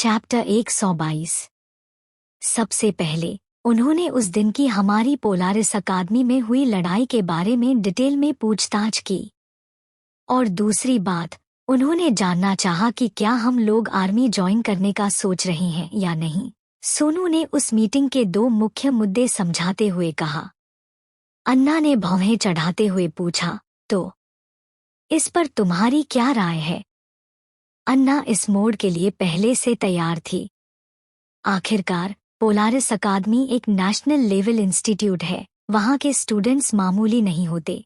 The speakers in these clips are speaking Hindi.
चैप्टर 122। सबसे पहले उन्होंने उस दिन की हमारी पोलारिस अकादमी में हुई लड़ाई के बारे में डिटेल में पूछताछ की। और दूसरी बात, उन्होंने जानना चाहा कि क्या हम लोग आर्मी ज्वाइन करने का सोच रहे हैं या नहीं। सोनू ने उस मीटिंग के 2 मुख्य मुद्दे समझाते हुए कहा। अन्ना ने भौहें चढ़ाते हुए पूछा, तो इस पर तुम्हारी क्या राय है? अन्ना इस मोड़ के लिए पहले से तैयार थी। आखिरकार पोलारिस अकादमी एक नेशनल लेवल इंस्टीट्यूट है, वहाँ के स्टूडेंट्स मामूली नहीं होते।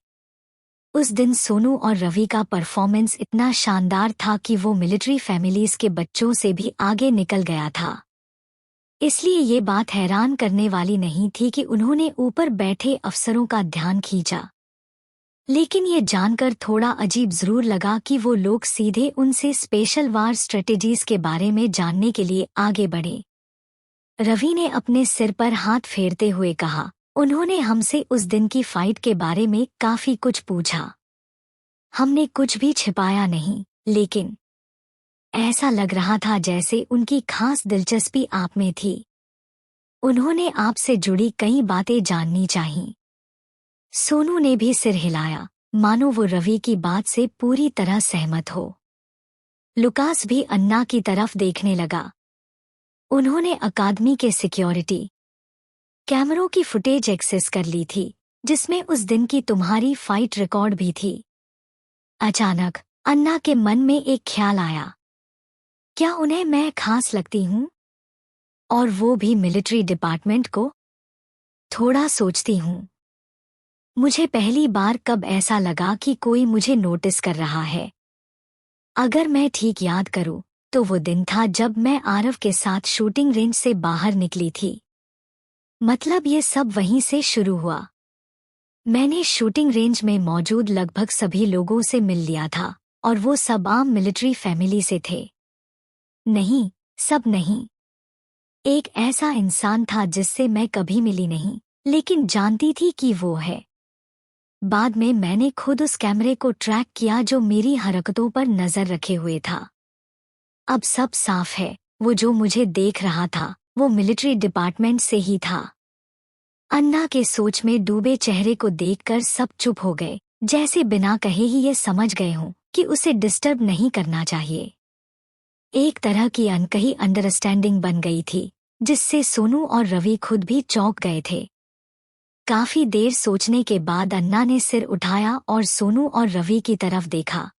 उस दिन सोनू और रवि का परफॉर्मेंस इतना शानदार था कि वो मिलिट्री फैमिलीज के बच्चों से भी आगे निकल गया था। इसलिए ये बात हैरान करने वाली नहीं थी कि उन्होंने ऊपर बैठे अफसरों का ध्यान खींचा। लेकिन ये जानकर थोड़ा अजीब जरूर लगा कि वो लोग सीधे उनसे स्पेशल वार स्ट्रेटेजीज के बारे में जानने के लिए आगे बढ़े। रवि ने अपने सिर पर हाथ फेरते हुए कहा, उन्होंने हमसे उस दिन की फाइट के बारे में काफी कुछ पूछा। हमने कुछ भी छिपाया नहीं, लेकिन ऐसा लग रहा था जैसे उनकी खास दिलचस्पी आप में थी। उन्होंने आपसे जुड़ी कई बातें जाननी चाहीं। सोनू ने भी सिर हिलाया, मानो वो रवि की बात से पूरी तरह सहमत हो। लुकास भी अन्ना की तरफ देखने लगा। उन्होंने अकादमी के सिक्योरिटी कैमरों की फुटेज एक्सेस कर ली थी, जिसमें उस दिन की तुम्हारी फाइट रिकॉर्ड भी थी। अचानक अन्ना के मन में एक ख्याल आया, क्या उन्हें मैं खास लगती हूँ? और वो भी मिलिट्री डिपार्टमेंट को? थोड़ा सोचती हूँ। मुझे पहली बार कब ऐसा लगा कि कोई मुझे नोटिस कर रहा है। अगर मैं ठीक याद करूँ तो वो दिन था जब मैं आरव के साथ शूटिंग रेंज से बाहर निकली थी। मतलब ये सब वहीं से शुरू हुआ। मैंने शूटिंग रेंज में मौजूद लगभग सभी लोगों से मिल लिया था, और वो सब आम मिलिट्री फैमिली से थे। नहीं, सब नहीं। एक ऐसा इंसान था जिससे मैं कभी मिली नहीं, लेकिन जानती थी कि वो है। बाद में मैंने खुद उस कैमरे को ट्रैक किया जो मेरी हरकतों पर नजर रखे हुए था। अब सब साफ है, वो जो मुझे देख रहा था वो मिलिट्री डिपार्टमेंट से ही था। अन्ना के सोच में डूबे चेहरे को देखकर सब चुप हो गए, जैसे बिना कहे ही ये समझ गए हों कि उसे डिस्टर्ब नहीं करना चाहिए। एक तरह की अनकही अंडरस्टैंडिंग बन गई थी, जिससे सोनू और रवि खुद भी चौंक गए थे। काफी देर सोचने के बाद अन्ना ने सिर उठाया और सोनू और रवि की तरफ देखा।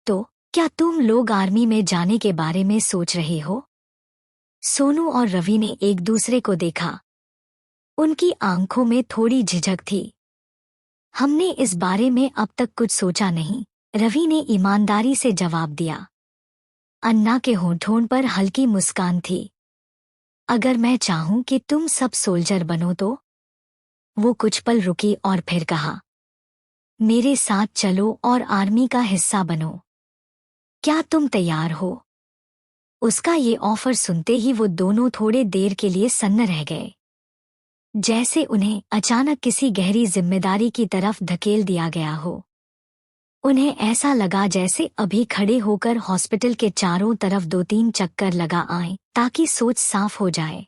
तो क्या तुम लोग आर्मी में जाने के बारे में सोच रहे हो? सोनू और रवि ने एक दूसरे को देखा। उनकी आंखों में थोड़ी झिझक थी। हमने इस बारे में अब तक कुछ सोचा नहीं, रवि ने ईमानदारी से जवाब दिया। अन्ना के होठों पर हल्की मुस्कान थी। अगर मैं चाहूं कि तुम सब सोल्जर बनो तो? वो कुछ पल रुकी और फिर कहा, मेरे साथ चलो और आर्मी का हिस्सा बनो। क्या तुम तैयार हो? उसका ये ऑफर सुनते ही वो दोनों थोड़े देर के लिए सन्न रह गए, जैसे उन्हें अचानक किसी गहरी जिम्मेदारी की तरफ धकेल दिया गया हो। उन्हें ऐसा लगा जैसे अभी खड़े होकर हॉस्पिटल के चारों तरफ 2-3 चक्कर लगा आएं ताकि सोच साफ हो जाए।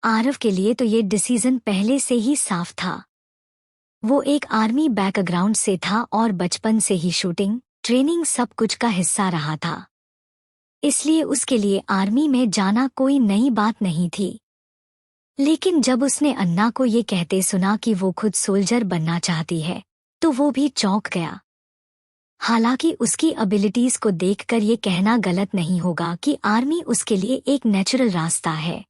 आरव के लिए तो ये डिसीजन पहले से ही साफ था। वो एक आर्मी बैकग्राउंड से था और बचपन से ही शूटिंग, ट्रेनिंग सब कुछ का हिस्सा रहा था। इसलिए उसके लिए आर्मी में जाना कोई नई बात नहीं थी। लेकिन जब उसने अन्ना को ये कहते सुना कि वो खुद सोल्जर बनना चाहती है, तो वो भी चौंक गया। हालांकि उसकी एबिलिटीज को देखकर ये कहना गलत नहीं होगा कि आर्मी उसके लिए एक नेचुरल रास्ता है।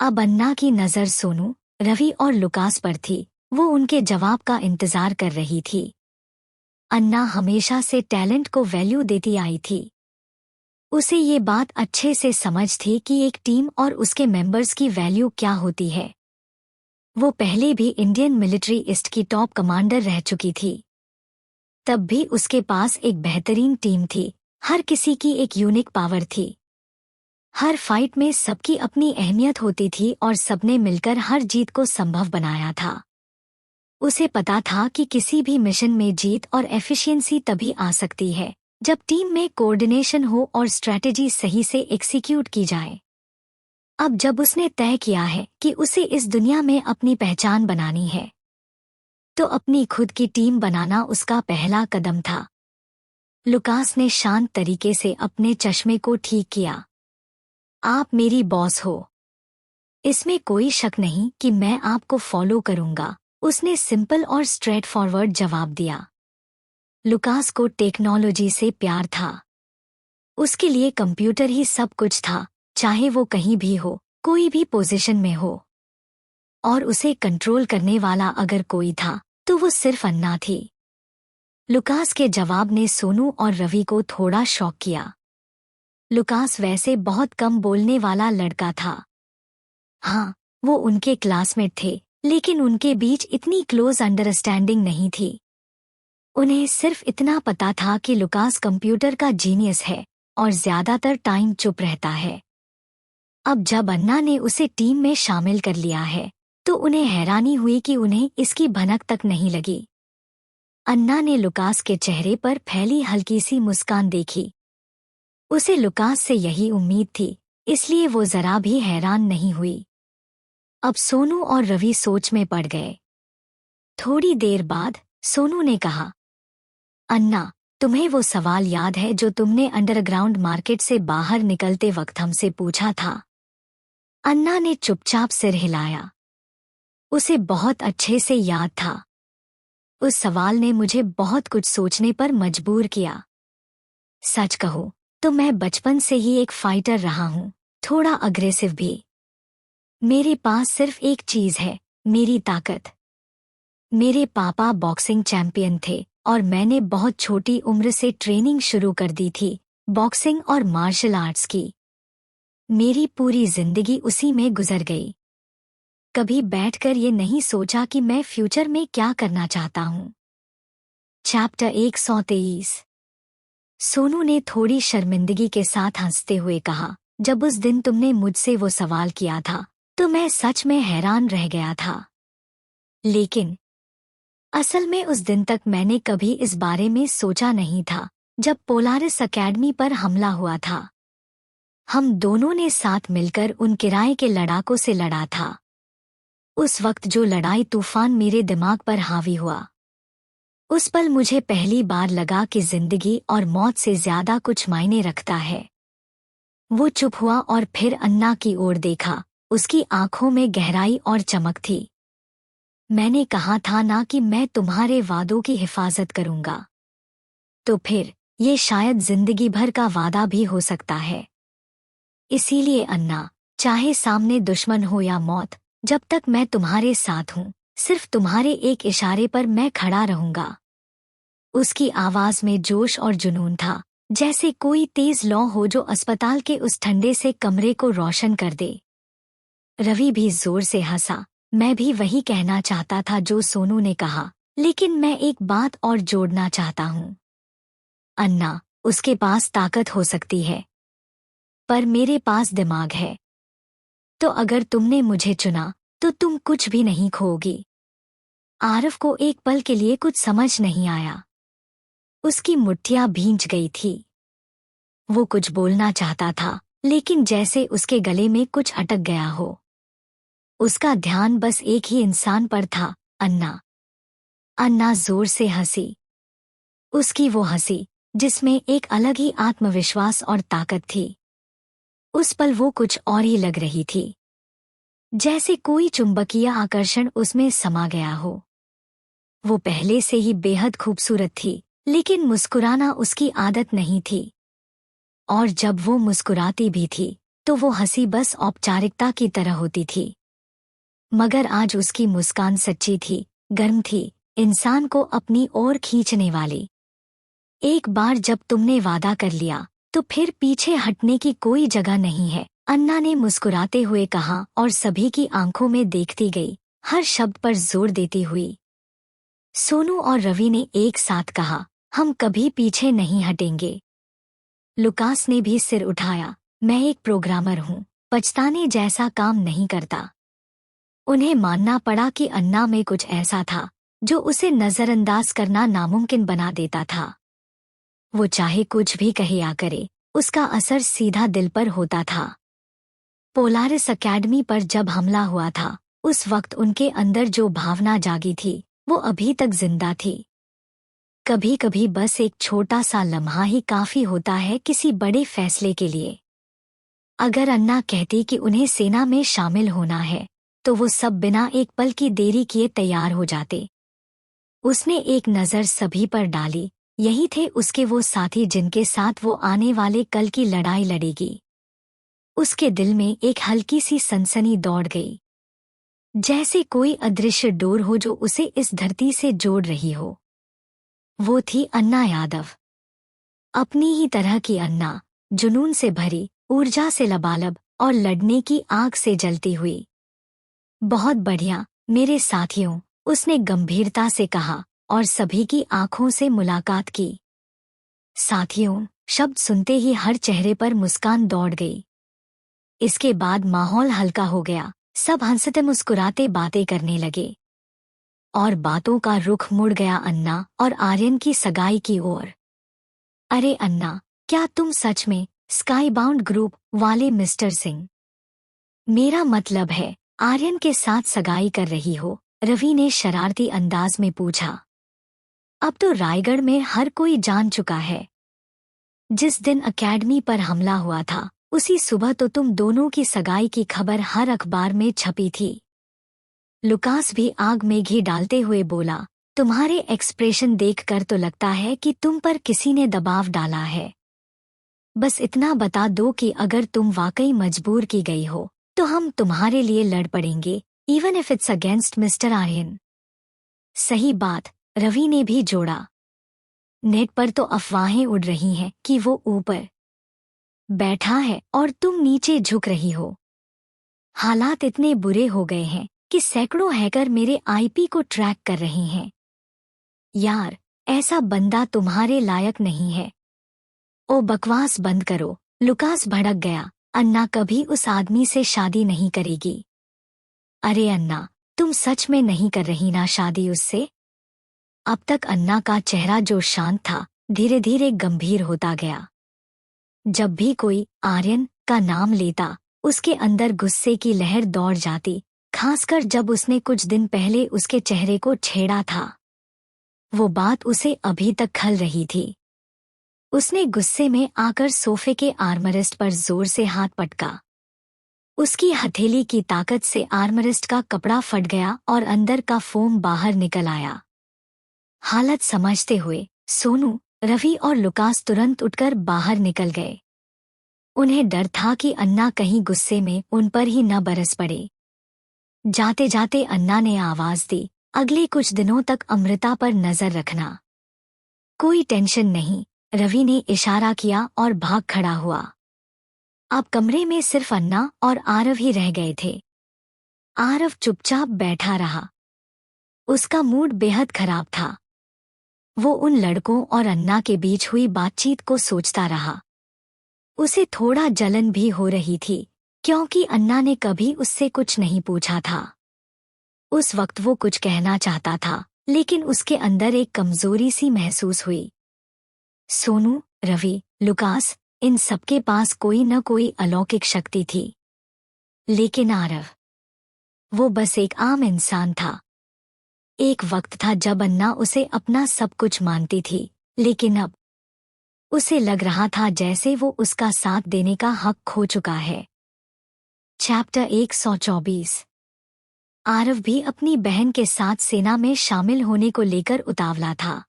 अब अन्ना की नज़र सोनू, रवि और लुकास पर थी। वो उनके जवाब का इंतजार कर रही थी। अन्ना हमेशा से टैलेंट को वैल्यू देती आई थी। उसे ये बात अच्छे से समझ थी कि एक टीम और उसके मेंबर्स की वैल्यू क्या होती है। वो पहले भी इंडियन मिलिट्री ईस्ट की टॉप कमांडर रह चुकी थी। तब भी उसके पास एक बेहतरीन टीम थी, हर किसी की एक यूनिक पावर थी। हर फाइट में सबकी अपनी अहमियत होती थी और सबने मिलकर हर जीत को संभव बनाया था। उसे पता था कि किसी भी मिशन में जीत और एफिशिएंसी तभी आ सकती है जब टीम में कोऑर्डिनेशन हो और स्ट्रैटेजी सही से एग्जीक्यूट की जाए। अब जब उसने तय किया है कि उसे इस दुनिया में अपनी पहचान बनानी है, तो अपनी खुद की टीम बनाना उसका पहला कदम था। लुकास ने शांत तरीके से अपने चश्मे को ठीक किया। आप मेरी बॉस हो, इसमें कोई शक नहीं कि मैं आपको फॉलो करूंगा, उसने सिंपल और स्ट्रेट फॉरवर्ड जवाब दिया। लुकास को टेक्नोलॉजी से प्यार था। उसके लिए कंप्यूटर ही सब कुछ था, चाहे वो कहीं भी हो, कोई भी पोजीशन में हो। और उसे कंट्रोल करने वाला अगर कोई था, तो वो सिर्फ अन्ना थी। लुकास के जवाब ने सोनू और रवि को थोड़ा शॉक किया। लुकास वैसे बहुत कम बोलने वाला लड़का था। हाँ, वो उनके क्लासमेट थे, लेकिन उनके बीच इतनी क्लोज अंडरस्टैंडिंग नहीं थी। उन्हें सिर्फ इतना पता था कि लुकास कंप्यूटर का जीनियस है और ज्यादातर टाइम चुप रहता है। अब जब अन्ना ने उसे टीम में शामिल कर लिया है, तो उन्हें हैरानी हुई कि उन्हें इसकी भनक तक नहीं लगी। अन्ना ने लुकास के चेहरे पर फैली हल्की सी मुस्कान देखी। उसे लुकास से यही उम्मीद थी, इसलिए वो जरा भी हैरान नहीं हुई। अब सोनू और रवि सोच में पड़ गए। थोड़ी देर बाद सोनू ने कहा, अन्ना, तुम्हें वो सवाल याद है जो तुमने अंडरग्राउंड मार्केट से बाहर निकलते वक्त हमसे पूछा था? अन्ना ने चुपचाप सिर हिलाया। उसे बहुत अच्छे से याद था। उस सवाल ने मुझे बहुत कुछ सोचने पर मजबूर किया। सच कहूं तो मैं बचपन से ही एक फाइटर रहा हूं, थोड़ा अग्रेसिव भी। मेरे पास सिर्फ एक चीज है, मेरी ताकत। मेरे पापा बॉक्सिंग चैंपियन थे और मैंने बहुत छोटी उम्र से ट्रेनिंग शुरू कर दी थी, बॉक्सिंग और मार्शल आर्ट्स की। मेरी पूरी जिंदगी उसी में गुजर गई। कभी बैठकर ये नहीं सोचा कि मैं फ्यूचर में क्या करना चाहता हूँ। चैप्टर 123। सोनू ने थोड़ी शर्मिंदगी के साथ हंसते हुए कहा, जब उस दिन तुमने मुझसे वो सवाल किया था, तो मैं सच में हैरान रह गया था। लेकिन असल में उस दिन तक मैंने कभी इस बारे में सोचा नहीं था, जब पोलारिस अकेडमी पर हमला हुआ था। हम दोनों ने साथ मिलकर उन किराए के लड़ाकों से लड़ा था। उस वक्त जो लड़ाई तूफान मेरे दिमाग पर हावी हुआ, उस पल मुझे पहली बार लगा कि जिंदगी और मौत से ज्यादा कुछ मायने रखता है। वो चुप हुआ और फिर अन्ना की ओर देखा। उसकी आंखों में गहराई और चमक थी। मैंने कहा था ना कि मैं तुम्हारे वादों की हिफाजत करूंगा। तो फिर ये शायद जिंदगी भर का वादा भी हो सकता है। इसीलिए अन्ना, चाहे सामने दुश्मन हो या मौत, जब तक मैं तुम्हारे साथ हूँ, सिर्फ तुम्हारे एक इशारे पर मैं खड़ा रहूंगा। उसकी आवाज में जोश और जुनून था, जैसे कोई तेज लौ हो जो अस्पताल के उस ठंडे से कमरे को रोशन कर दे। रवि भी जोर से हंसा। मैं भी वही कहना चाहता था जो सोनू ने कहा, लेकिन मैं एक बात और जोड़ना चाहता हूँ। अन्ना, उसके पास ताकत हो सकती है, पर मेरे पास दिमाग है। तो अगर तुमने मुझे चुना, तो तुम कुछ भी नहीं खोओगी। आरव को एक पल के लिए कुछ समझ नहीं आया। उसकी मुट्ठियां भींच गई थी। वो कुछ बोलना चाहता था, लेकिन जैसे उसके गले में कुछ अटक गया हो। उसका ध्यान बस एक ही इंसान पर था, अन्ना। अन्ना जोर से हंसी। उसकी वो हंसी, जिसमें एक अलग ही आत्मविश्वास और ताकत थी। उस पल वो कुछ और ही लग रही थी, जैसे कोई चुंबकीय आकर्षण उसमें समा गया हो। वो पहले से ही बेहद खूबसूरत थी, लेकिन मुस्कुराना उसकी आदत नहीं थी। और जब वो मुस्कुराती भी थी, तो वो हंसी बस औपचारिकता की तरह होती थी। मगर आज उसकी मुस्कान सच्ची थी, गर्म थी, इंसान को अपनी ओर खींचने वाली। एक बार जब तुमने वादा कर लिया, तो फिर पीछे हटने की कोई जगह नहीं है, अन्ना ने मुस्कुराते हुए कहा और सभी की आंखों में देखती गई, हर शब्द पर जोर देती हुई। सोनू और रवि ने एक साथ कहा, हम कभी पीछे नहीं हटेंगे। लुकास ने भी सिर उठाया, मैं एक प्रोग्रामर हूँ, पछताने जैसा काम नहीं करता। उन्हें मानना पड़ा कि अन्ना में कुछ ऐसा था, जो उसे नजरअंदाज करना नामुमकिन बना देता था। वो चाहे कुछ भी कहे या करे, उसका असर सीधा दिल पर होता था। पोलारिस अकेडमी पर जब हमला हुआ था, उस वक्त उनके अंदर जो भावना जागी थी वो अभी तक जिंदा थी। कभी कभी बस एक छोटा सा लम्हा ही काफी होता है किसी बड़े फैसले के लिए। अगर अन्ना कहती कि उन्हें सेना में शामिल होना है, तो वो सब बिना एक पल की देरी किए तैयार हो जाते। उसने एक नज़र सभी पर डाली, यही थे उसके वो साथी जिनके साथ वो आने वाले कल की लड़ाई लड़ेगी। उसके दिल में एक हल्की सी सनसनी दौड़ गई, जैसे कोई अदृश्य डोर हो जो उसे इस धरती से जोड़ रही हो। वो थी अन्ना यादव, अपनी ही तरह की अन्ना, जुनून से भरी, ऊर्जा से लबालब और लड़ने की आग से जलती हुई। बहुत बढ़िया मेरे साथियों, उसने गंभीरता से कहा और सभी की आंखों से मुलाकात की। साथियों शब्द सुनते ही हर चेहरे पर मुस्कान दौड़ गई। इसके बाद माहौल हल्का हो गया, सब हंसते मुस्कुराते बातें करने लगे और बातों का रुख मुड़ गया अन्ना और आर्यन की सगाई की ओर। अरे अन्ना, क्या तुम सच में स्काई बाउंड ग्रुप वाले मिस्टर सिंह, मेरा मतलब है आर्यन के साथ सगाई कर रही हो? रवि ने शरारती अंदाज में पूछा। अब तो रायगढ़ में हर कोई जान चुका है। जिस दिन अकेडमी पर हमला हुआ था, उसी सुबह तो तुम दोनों की सगाई की खबर हर अखबार में छपी थी। लुकास भी आग में घी डालते हुए बोला, तुम्हारे एक्सप्रेशन देखकर तो लगता है कि तुम पर किसी ने दबाव डाला है। बस इतना बता दो कि अगर तुम वाकई मजबूर की गई हो, तो हम तुम्हारे लिए लड़ पड़ेंगे, even if it's against mister Aryan. सही बात, रवि ने भी जोड़ा। नेट पर तो अफवाहें उड़ रही हैं कि वो ऊपर बैठा है और तुम नीचे झुक रही हो। हालात इतने बुरे हो गए हैं कि सैकड़ों हैकर मेरे आईपी को ट्रैक कर रहे हैं। यार, ऐसा बंदा तुम्हारे लायक नहीं है। ओ बकवास बंद करो, लुकास भड़क गया। अन्ना कभी उस आदमी से शादी नहीं करेगी। अरे अन्ना, तुम सच में नहीं कर रही ना शादी उससे? अब तक अन्ना का चेहरा जो शांत था, धीरे धीरे गंभीर होता गया। जब भी कोई आर्यन का नाम लेता, उसके अंदर गुस्से की लहर दौड़ जाती, खासकर जब उसने कुछ दिन पहले उसके चेहरे को छेड़ा था। वो बात उसे अभी तक खल रही थी। उसने गुस्से में आकर सोफे के आर्मरेस्ट पर जोर से हाथ पटका। उसकी हथेली की ताकत से आर्मरेस्ट का कपड़ा फट गया और अंदर का फोम बाहर निकल आया। हालत समझते हुए सोनू, रवि और लुकास तुरंत उठकर बाहर निकल गए। उन्हें डर था कि अन्ना कहीं गुस्से में उन पर ही न बरस पड़े। जाते जाते अन्ना ने आवाज दी, अगले कुछ दिनों तक अमृता पर नजर रखना। कोई टेंशन नहीं, रवि ने इशारा किया और भाग खड़ा हुआ। अब कमरे में सिर्फ अन्ना और आरव ही रह गए थे। आरव चुपचाप बैठा रहा। उसका मूड बेहद खराब था। वो उन लड़कों और अन्ना के बीच हुई बातचीत को सोचता रहा। उसे थोड़ा जलन भी हो रही थी, क्योंकि अन्ना ने कभी उससे कुछ नहीं पूछा था। उस वक्त वो कुछ कहना चाहता था, लेकिन उसके अंदर एक कमजोरी सी महसूस हुई। सोनू, रवि, लुकास, इन सबके पास कोई न कोई अलौकिक शक्ति थी। लेकिन आरव, वो बस एक आम इंसान था। एक वक्त था जब अन्ना उसे अपना सब कुछ मानती थी, लेकिन अब उसे लग रहा था जैसे वो उसका साथ देने का हक खो चुका है। चैप्टर 124। आरव भी अपनी बहन के साथ सेना में शामिल होने को लेकर उतावला था,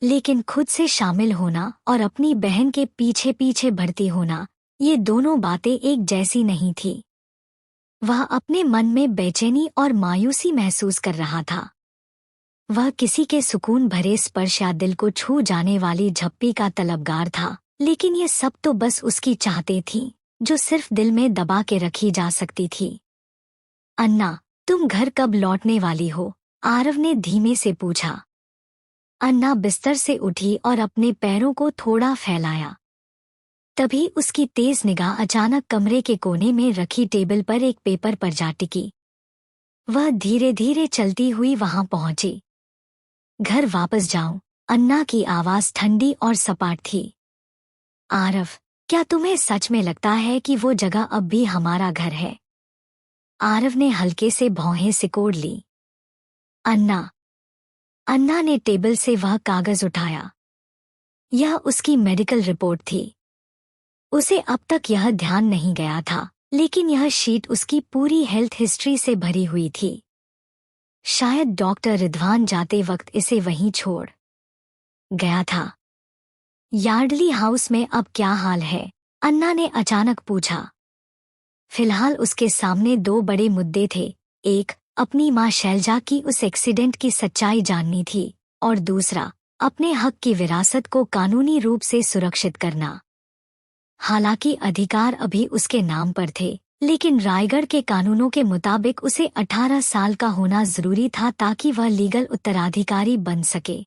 लेकिन खुद से शामिल होना और अपनी बहन के पीछे पीछे भर्ती होना, ये दोनों बातें एक जैसी नहीं थी। वह अपने मन में बेचैनी और मायूसी महसूस कर रहा था। वह किसी के सुकून भरे स्पर्श या दिल को छू जाने वाली झप्पी का तलबगार था, लेकिन ये सब तो बस उसकी चाहते थीं, जो सिर्फ दिल में दबा के रखी जा सकती थी। अन्ना, तुम घर कब लौटने वाली हो? आरव ने धीमे से पूछा। अन्ना बिस्तर से उठी और अपने पैरों को थोड़ा फैलाया। तभी उसकी तेज निगाह अचानक कमरे के कोने में रखी टेबल पर एक पेपर पर जा टिकी। वह धीरे धीरे चलती हुई वहां पहुंची। घर वापस जाऊं, अन्ना की आवाज ठंडी और सपाट थी। आरव, क्या तुम्हें सच में लगता है कि वो जगह अब भी हमारा घर है? आरव ने हल्के से भौहें सिकोड़ ली। अन्ना। अन्ना ने टेबल से वह कागज उठाया। यह उसकी मेडिकल रिपोर्ट थी। उसे अब तक यह ध्यान नहीं गया था, लेकिन यह शीट उसकी पूरी हेल्थ हिस्ट्री से भरी हुई थी। शायद डॉक्टर रिधवान जाते वक्त इसे वहीं छोड़ गया था। यार्डली हाउस में अब क्या हाल है? अन्ना ने अचानक पूछा। फिलहाल उसके सामने दो बड़े मुद्दे थे। एक, अपनी मां शैलजा की उस एक्सीडेंट की सच्चाई जाननी थी, और दूसरा, अपने हक की विरासत को कानूनी रूप से सुरक्षित करना। हालांकि अधिकार अभी उसके नाम पर थे, लेकिन रायगढ़ के कानूनों के मुताबिक उसे 18 साल का होना जरूरी था ताकि वह लीगल उत्तराधिकारी बन सके।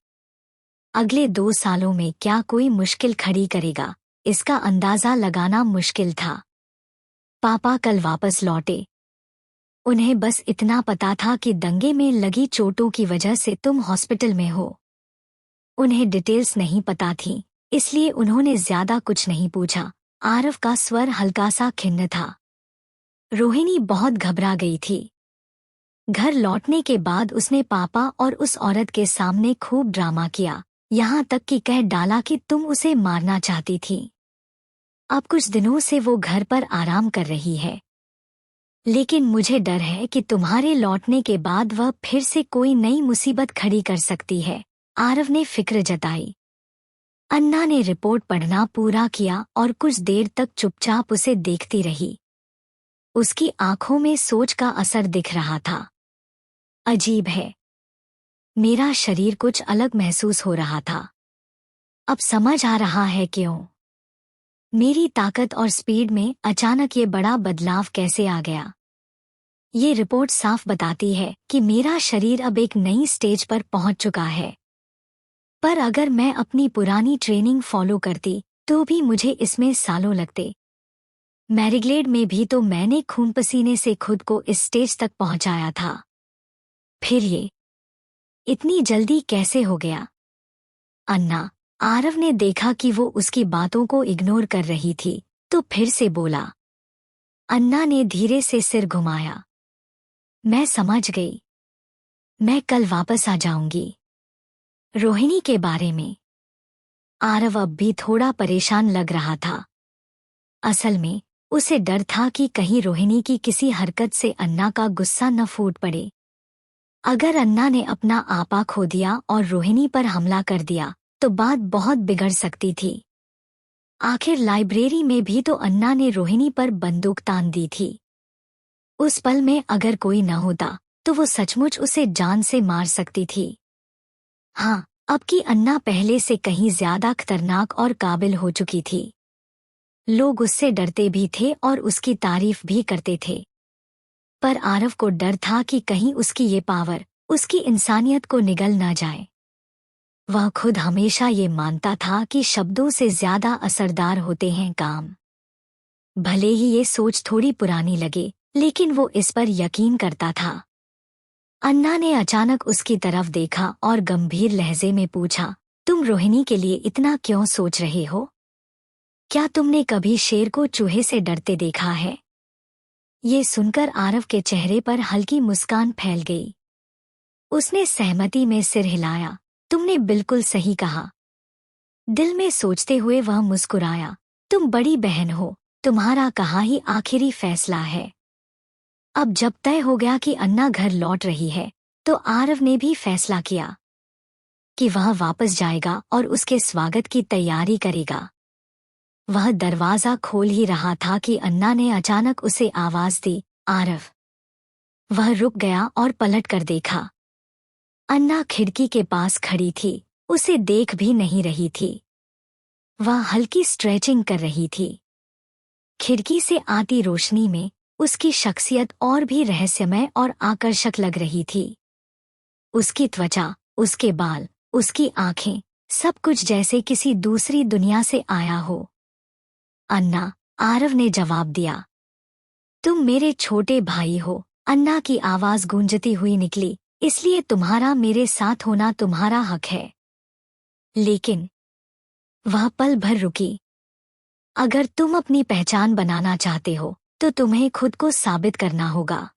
अगले 2 सालों में क्या कोई मुश्किल खड़ी करेगा, इसका अंदाजा लगाना मुश्किल था। पापा कल वापस लौटे। उन्हें बस इतना पता था कि दंगे में लगी चोटों की वजह से तुम हॉस्पिटल में हो। उन्हें डिटेल्स नहीं पता थी, इसलिए उन्होंने ज्यादा कुछ नहीं पूछा। आरव का स्वर हल्का सा खिन्न था। रोहिणी बहुत घबरा गई थी। घर लौटने के बाद उसने पापा और उस औरत के सामने खूब ड्रामा किया, यहाँ तक कि कह डाला कि तुम उसे मारना चाहती थी। अब कुछ दिनों से वो घर पर आराम कर रही है, लेकिन मुझे डर है कि तुम्हारे लौटने के बाद वह फिर से कोई नई मुसीबत खड़ी कर सकती है। आरव ने फिक्र जताई। अन्ना ने रिपोर्ट पढ़ना पूरा किया और कुछ देर तक चुपचाप उसे देखती रही। उसकी आंखों में सोच का असर दिख रहा था। अजीब है, मेरा शरीर कुछ अलग महसूस हो रहा था। अब समझ आ रहा है क्यों। मेरी ताकत और स्पीड में अचानक ये बड़ा बदलाव कैसे आ गया। ये रिपोर्ट साफ बताती है कि मेरा शरीर अब एक नई स्टेज पर पहुंच चुका है। पर अगर मैं अपनी पुरानी ट्रेनिंग फॉलो करती तो भी मुझे इसमें सालों लगते। मैरीग्लेड में भी तो मैंने खून पसीने से खुद को इस स्टेज तक पहुंचाया था। फिर ये इतनी जल्दी कैसे हो गया? अन्ना। आरव ने देखा कि वो उसकी बातों को इग्नोर कर रही थी, तो फिर से बोला। अन्ना ने धीरे से सिर घुमाया। मैं समझ गई। मैं कल वापस आ जाऊंगी। रोहिणी के बारे में आरव अब भी थोड़ा परेशान लग रहा था। असल में उसे डर था कि कहीं रोहिणी की किसी हरकत से अन्ना का गुस्सा न फूट पड़े। अगर अन्ना ने अपना आपा खो दिया और रोहिणी पर हमला कर दिया तो बात बहुत बिगड़ सकती थी। आखिर लाइब्रेरी में भी तो अन्ना ने रोहिणी पर बंदूक तान दी थी। उस पल में अगर कोई न होता तो वो सचमुच उसे जान से मार सकती थी। हाँ, अब की अन्ना पहले से कहीं ज्यादा खतरनाक और काबिल हो चुकी थी। लोग उससे डरते भी थे और उसकी तारीफ भी करते थे। पर आरव को डर था कि कहीं उसकी ये पावर उसकी इंसानियत को निगल ना जाए। वह खुद हमेशा ये मानता था कि शब्दों से ज्यादा असरदार होते हैं काम। भले ही ये सोच थोड़ी पुरानी लगे, लेकिन वो इस पर यकीन करता था। अन्ना ने अचानक उसकी तरफ देखा और गंभीर लहजे में पूछा, तुम रोहिणी के लिए इतना क्यों सोच रहे हो? क्या तुमने कभी शेर को चूहे से डरते देखा है? ये सुनकर आरव के चेहरे पर हल्की मुस्कान फैल गई। उसने सहमति में सिर हिलाया। तुमने बिल्कुल सही कहा। दिल में सोचते हुए वह मुस्कुराया। तुम बड़ी बहन हो, तुम्हारा कहा ही आखिरी फैसला है। अब जब तय हो गया कि अन्ना घर लौट रही है, तो आरव ने भी फैसला किया कि वह वापस जाएगा और उसके स्वागत की तैयारी करेगा। वह दरवाजा खोल ही रहा था कि अन्ना ने अचानक उसे आवाज दी, आरव। वह रुक गया और पलट कर देखा। अन्ना खिड़की के पास खड़ी थी, उसे देख भी नहीं रही थी। वह हल्की स्ट्रेचिंग कर रही थी। खिड़की से आती रोशनी में उसकी शख्सियत और भी रहस्यमय और आकर्षक लग रही थी। उसकी त्वचा, उसके बाल, उसकी आंखें, सब कुछ जैसे किसी दूसरी दुनिया से आया हो। अन्ना, आरव ने जवाब दिया। तुम मेरे छोटे भाई हो, अन्ना की आवाज गूंजती हुई निकली, इसलिए तुम्हारा मेरे साथ होना तुम्हारा हक है। लेकिन वह पल भर रुकी। अगर तुम अपनी पहचान बनाना चाहते हो तो तुम्हें खुद को साबित करना होगा।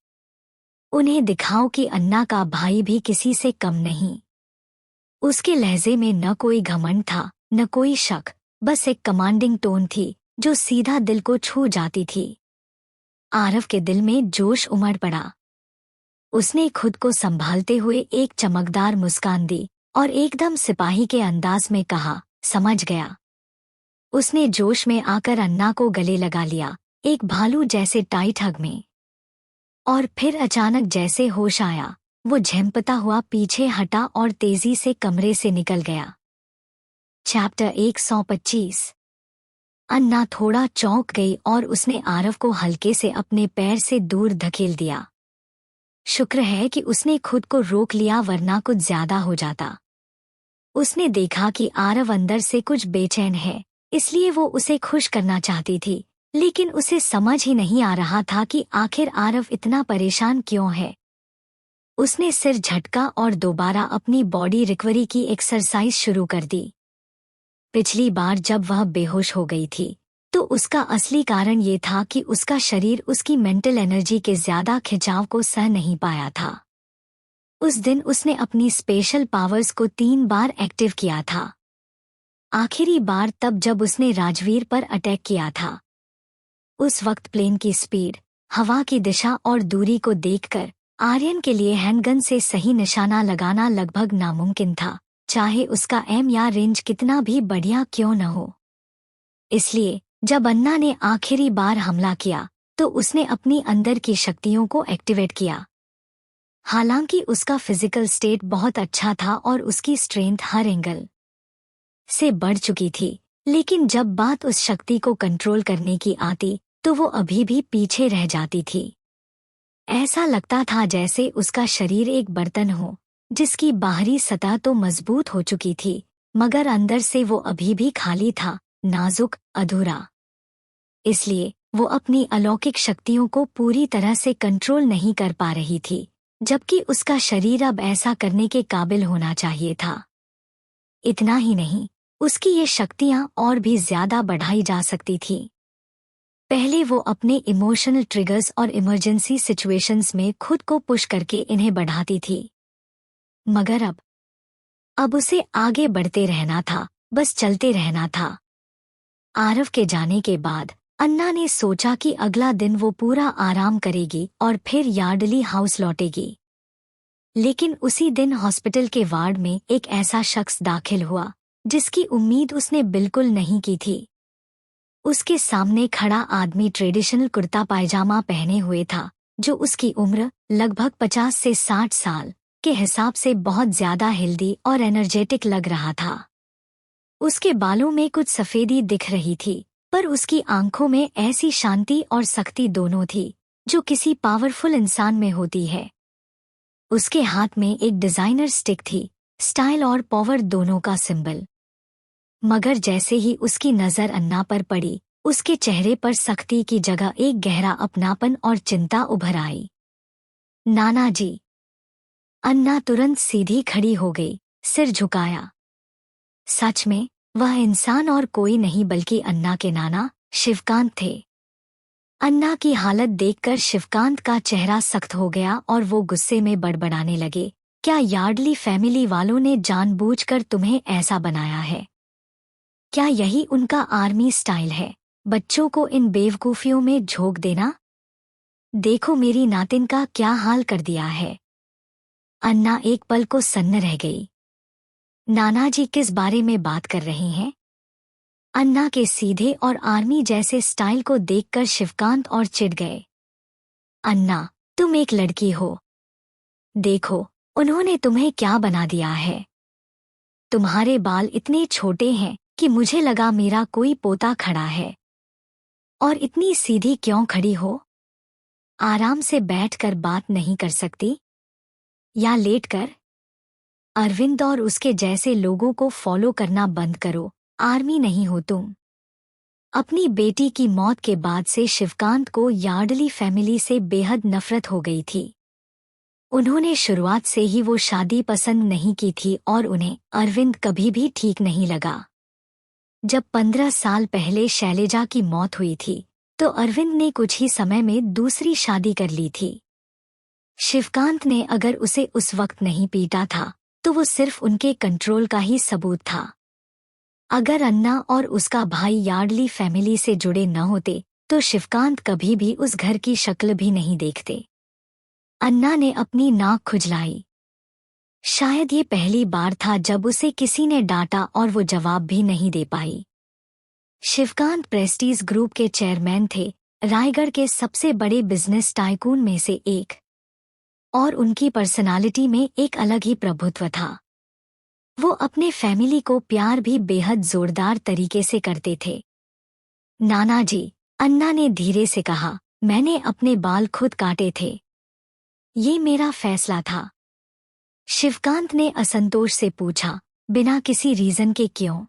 उन्हें दिखाओ कि अन्ना का भाई भी किसी से कम नहीं। उसके लहजे में न कोई घमंड था, न कोई शक, बस एक कमांडिंग टोन थी जो सीधा दिल को छू जाती थी। आरव के दिल में जोश उमड़ पड़ा। उसने खुद को संभालते हुए एक चमकदार मुस्कान दी और एकदम सिपाही के अंदाज में कहा, समझ गया। उसने जोश में आकर अन्ना को गले लगा लिया, एक भालू जैसे टाइट हग में। और फिर अचानक जैसे होश आया, वो झेंपता हुआ पीछे हटा और तेजी से कमरे से निकल गया। चैप्टर 125। अन्ना थोड़ा चौंक गई और उसने आरव को हल्के से अपने पैर से दूर धकेल दिया। शुक्र है कि उसने खुद को रोक लिया, वरना कुछ ज्यादा हो जाता। उसने देखा कि आरव अंदर से कुछ बेचैन है, इसलिए वो उसे खुश करना चाहती थी, लेकिन उसे समझ ही नहीं आ रहा था कि आखिर आरव इतना परेशान क्यों है। उसने सिर झटका और दोबारा अपनी बॉडी रिकवरी की एक्सरसाइज शुरू कर दी। पिछली बार जब वह बेहोश हो गई थी तो उसका असली कारण ये था कि उसका शरीर उसकी मेंटल एनर्जी के ज्यादा खिंचाव को सह नहीं पाया था। उस दिन उसने अपनी स्पेशल पावर्स को 3 बार एक्टिव किया था। आखिरी बार तब जब उसने राजवीर पर अटैक किया था। उस वक्त प्लेन की स्पीड, हवा की दिशा और दूरी को देखकर आर्यन के लिए हैंडगन से सही निशाना लगाना लगभग नामुमकिन था, चाहे उसका एम या रेंज कितना भी बढ़िया क्यों न हो। इसलिए जब अन्ना ने आखिरी बार हमला किया तो उसने अपनी अंदर की शक्तियों को एक्टिवेट किया। हालांकि उसका फिजिकल स्टेट बहुत अच्छा था और उसकी स्ट्रेंथ हर एंगल से बढ़ चुकी थी, लेकिन जब बात उस शक्ति को कंट्रोल करने की आती तो वो अभी भी पीछे रह जाती थी। ऐसा लगता था जैसे उसका शरीर एक बर्तन हो जिसकी बाहरी सतह तो मजबूत हो चुकी थी, मगर अंदर से वो अभी भी खाली था, नाजुक, अधूरा। इसलिए वो अपनी अलौकिक शक्तियों को पूरी तरह से कंट्रोल नहीं कर पा रही थी, जबकि उसका शरीर अब ऐसा करने के काबिल होना चाहिए था। इतना ही नहीं, उसकी ये शक्तियां और भी ज्यादा बढ़ाई जा सकती थी। पहले वो अपने इमोशनल ट्रिगर्स और इमरजेंसी सिचुएशंस में खुद को पुश करके इन्हें बढ़ाती थी, मगर अब उसे आगे बढ़ते रहना था, बस चलते रहना था। आरव के जाने के बाद अन्ना ने सोचा कि अगला दिन वो पूरा आराम करेगी और फिर यार्डली हाउस लौटेगी। लेकिन उसी दिन हॉस्पिटल के वार्ड में एक ऐसा शख्स दाखिल हुआ जिसकी उम्मीद उसने बिल्कुल नहीं की थी। उसके सामने खड़ा आदमी ट्रेडिशनल कुर्ता पायजामा पहने हुए था, जो उसकी उम्र लगभग 50 से 60 साल के हिसाब से बहुत ज्यादा हेल्दी और एनर्जेटिक लग रहा था। उसके बालों में कुछ सफेदी दिख रही थी, पर उसकी आंखों में ऐसी शांति और सख्ती दोनों थी जो किसी पावरफुल इंसान में होती है। उसके हाथ में एक डिजाइनर स्टिक थी, स्टाइल और पावर दोनों का सिंबल। मगर जैसे ही उसकी नजर अन्ना पर पड़ी, उसके चेहरे पर सख्ती की जगह एक गहरा अपनापन और चिंता उभर आई। नाना जी। अन्ना तुरंत सीधी खड़ी हो गई, सिर झुकाया। सच में वह इंसान और कोई नहीं बल्कि अन्ना के नाना शिवकांत थे। अन्ना की हालत देखकर शिवकांत का चेहरा सख्त हो गया और वो गुस्से में बड़बड़ाने लगे, क्या यार्डली फैमिली वालों ने जानबूझकर तुम्हें ऐसा बनाया है? क्या यही उनका आर्मी स्टाइल है, बच्चों को इन बेवकूफियों में झोंक देना? देखो मेरी नातिन का क्या हाल कर दिया है। अन्ना एक पल को सन्न रह गई। नाना जी किस बारे में बात कर रही हैं? अन्ना के सीधे और आर्मी जैसे स्टाइल को देखकर शिवकांत और चिढ़ गए। अन्ना, तुम एक लड़की हो। देखो उन्होंने तुम्हें क्या बना दिया है। तुम्हारे बाल इतने छोटे हैं कि मुझे लगा मेरा कोई पोता खड़ा है। और इतनी सीधी क्यों खड़ी हो? आराम से बैठकर बात नहीं कर सकती? या लेटकर? अरविंद और उसके जैसे लोगों को फॉलो करना बंद करो, आर्मी नहीं हो तुम। अपनी बेटी की मौत के बाद से शिवकांत को यार्डली फैमिली से बेहद नफरत हो गई थी। उन्होंने शुरुआत से ही वो शादी पसंद नहीं की थी और उन्हें अरविंद कभी भी ठीक नहीं लगा। जब 15 साल पहले शैलजा की मौत हुई थी तो अरविंद ने कुछ ही समय में दूसरी शादी कर ली थी। शिवकांत ने अगर उसे उस वक्त नहीं पीटा था तो वो सिर्फ उनके कंट्रोल का ही सबूत था। अगर अन्ना और उसका भाई यार्डली फैमिली से जुड़े न होते तो शिवकांत कभी भी उस घर की शक्ल भी नहीं देखते। अन्ना ने अपनी नाक खुजलाई। शायद ये पहली बार था जब उसे किसी ने डांटा और वो जवाब भी नहीं दे पाई। शिवकांत प्रेस्टीज ग्रुप के चेयरमैन थे, रायगढ़ के सबसे बड़े बिजनेस टाइकून में से एक, और उनकी पर्सनालिटी में एक अलग ही प्रभुत्व था। वो अपने फैमिली को प्यार भी बेहद जोरदार तरीके से करते थे। नाना जी, अन्ना ने धीरे से कहा, मैंने अपने बाल खुद काटे थे। ये मेरा फैसला था। शिवकांत ने असंतोष से पूछा, बिना किसी रीजन के क्यों?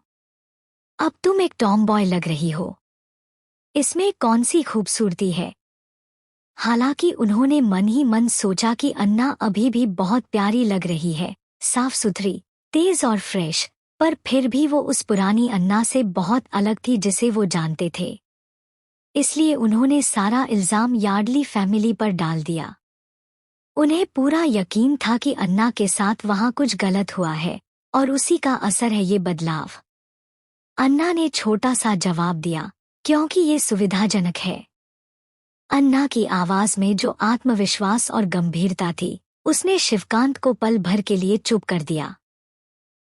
अब तुम एक टॉम बॉय लग रही हो। इसमें कौन सी खूबसूरती है? हालांकि उन्होंने मन ही मन सोचा कि अन्ना अभी भी बहुत प्यारी लग रही है, साफ सुथरी, तेज और फ्रेश, पर फिर भी वो उस पुरानी अन्ना से बहुत अलग थी जिसे वो जानते थे। इसलिए उन्होंने सारा इल्जाम यार्डली फैमिली पर डाल दिया। उन्हें पूरा यकीन था कि अन्ना के साथ वहां कुछ गलत हुआ है और उसी का असर है ये बदलाव। अन्ना ने छोटा सा जवाब दिया, क्योंकि ये सुविधाजनक है। अन्ना की आवाज में जो आत्मविश्वास और गंभीरता थी उसने शिवकांत को पल भर के लिए चुप कर दिया।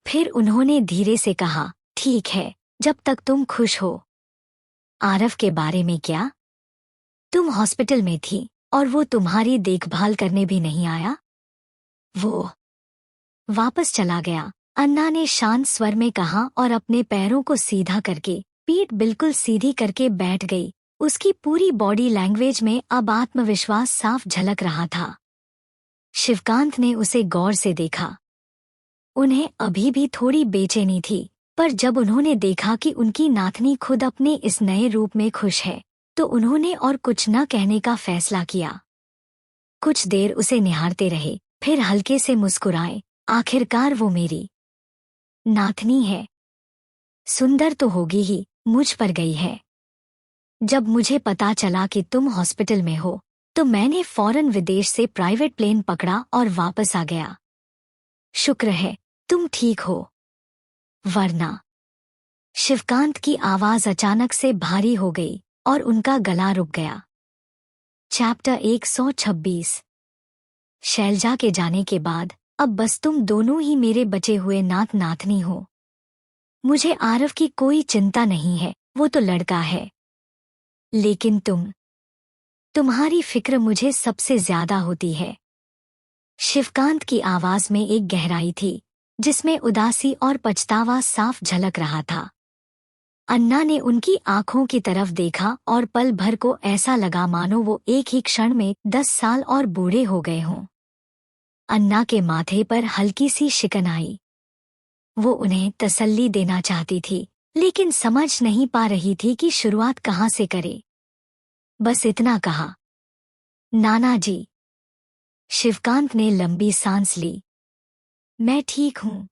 फिर उन्होंने धीरे से कहा, ठीक है, जब तक तुम खुश हो। आरव के बारे में क्या? तुम हॉस्पिटल में थी और वो तुम्हारी देखभाल करने भी नहीं आया? वो वापस चला गया, अन्ना ने शांत स्वर में कहा और अपने पैरों को सीधा करके पीठ बिल्कुल सीधी करके बैठ गई। उसकी पूरी बॉडी लैंग्वेज में अब आत्मविश्वास साफ झलक रहा था। शिवकांत ने उसे गौर से देखा। उन्हें अभी भी थोड़ी बेचैनी थी, पर जब उन्होंने देखा कि उनकी नातनी खुद अपने इस नए रूप में खुश है तो उन्होंने और कुछ न कहने का फैसला किया। कुछ देर उसे निहारते रहे, फिर हल्के से मुस्कुराए, आखिरकार वो मेरी नातनी है। सुंदर तो होगी ही, मुझ पर गई है। जब मुझे पता चला कि तुम हॉस्पिटल में हो तो मैंने फौरन विदेश से प्राइवेट प्लेन पकड़ा और वापस आ गया। शुक्र है तुम ठीक हो, वरना। शिवकांत की आवाज अचानक से भारी हो गई और उनका गला रुक गया। चैप्टर 126। शैलजा के जाने के बाद अब बस तुम दोनों ही मेरे बचे हुए नात नातनी हो। मुझे आरव की कोई चिंता नहीं है, वो तो लड़का है। लेकिन तुम्हारी फिक्र मुझे सबसे ज्यादा होती है। शिवकांत की आवाज में एक गहराई थी जिसमें उदासी और पछतावा साफ झलक रहा था। अन्ना ने उनकी आंखों की तरफ देखा और पल भर को ऐसा लगा मानो वो एक ही क्षण में 10 साल और बूढ़े हो गए हों। अन्ना के माथे पर हल्की सी शिकन आई। वो उन्हें तसल्ली देना चाहती थी, लेकिन समझ नहीं पा रही थी कि शुरुआत कहाँ से करे। बस इतना कहा, नाना जी। शिवकांत ने लंबी सांस ली। मैं ठीक हूँ।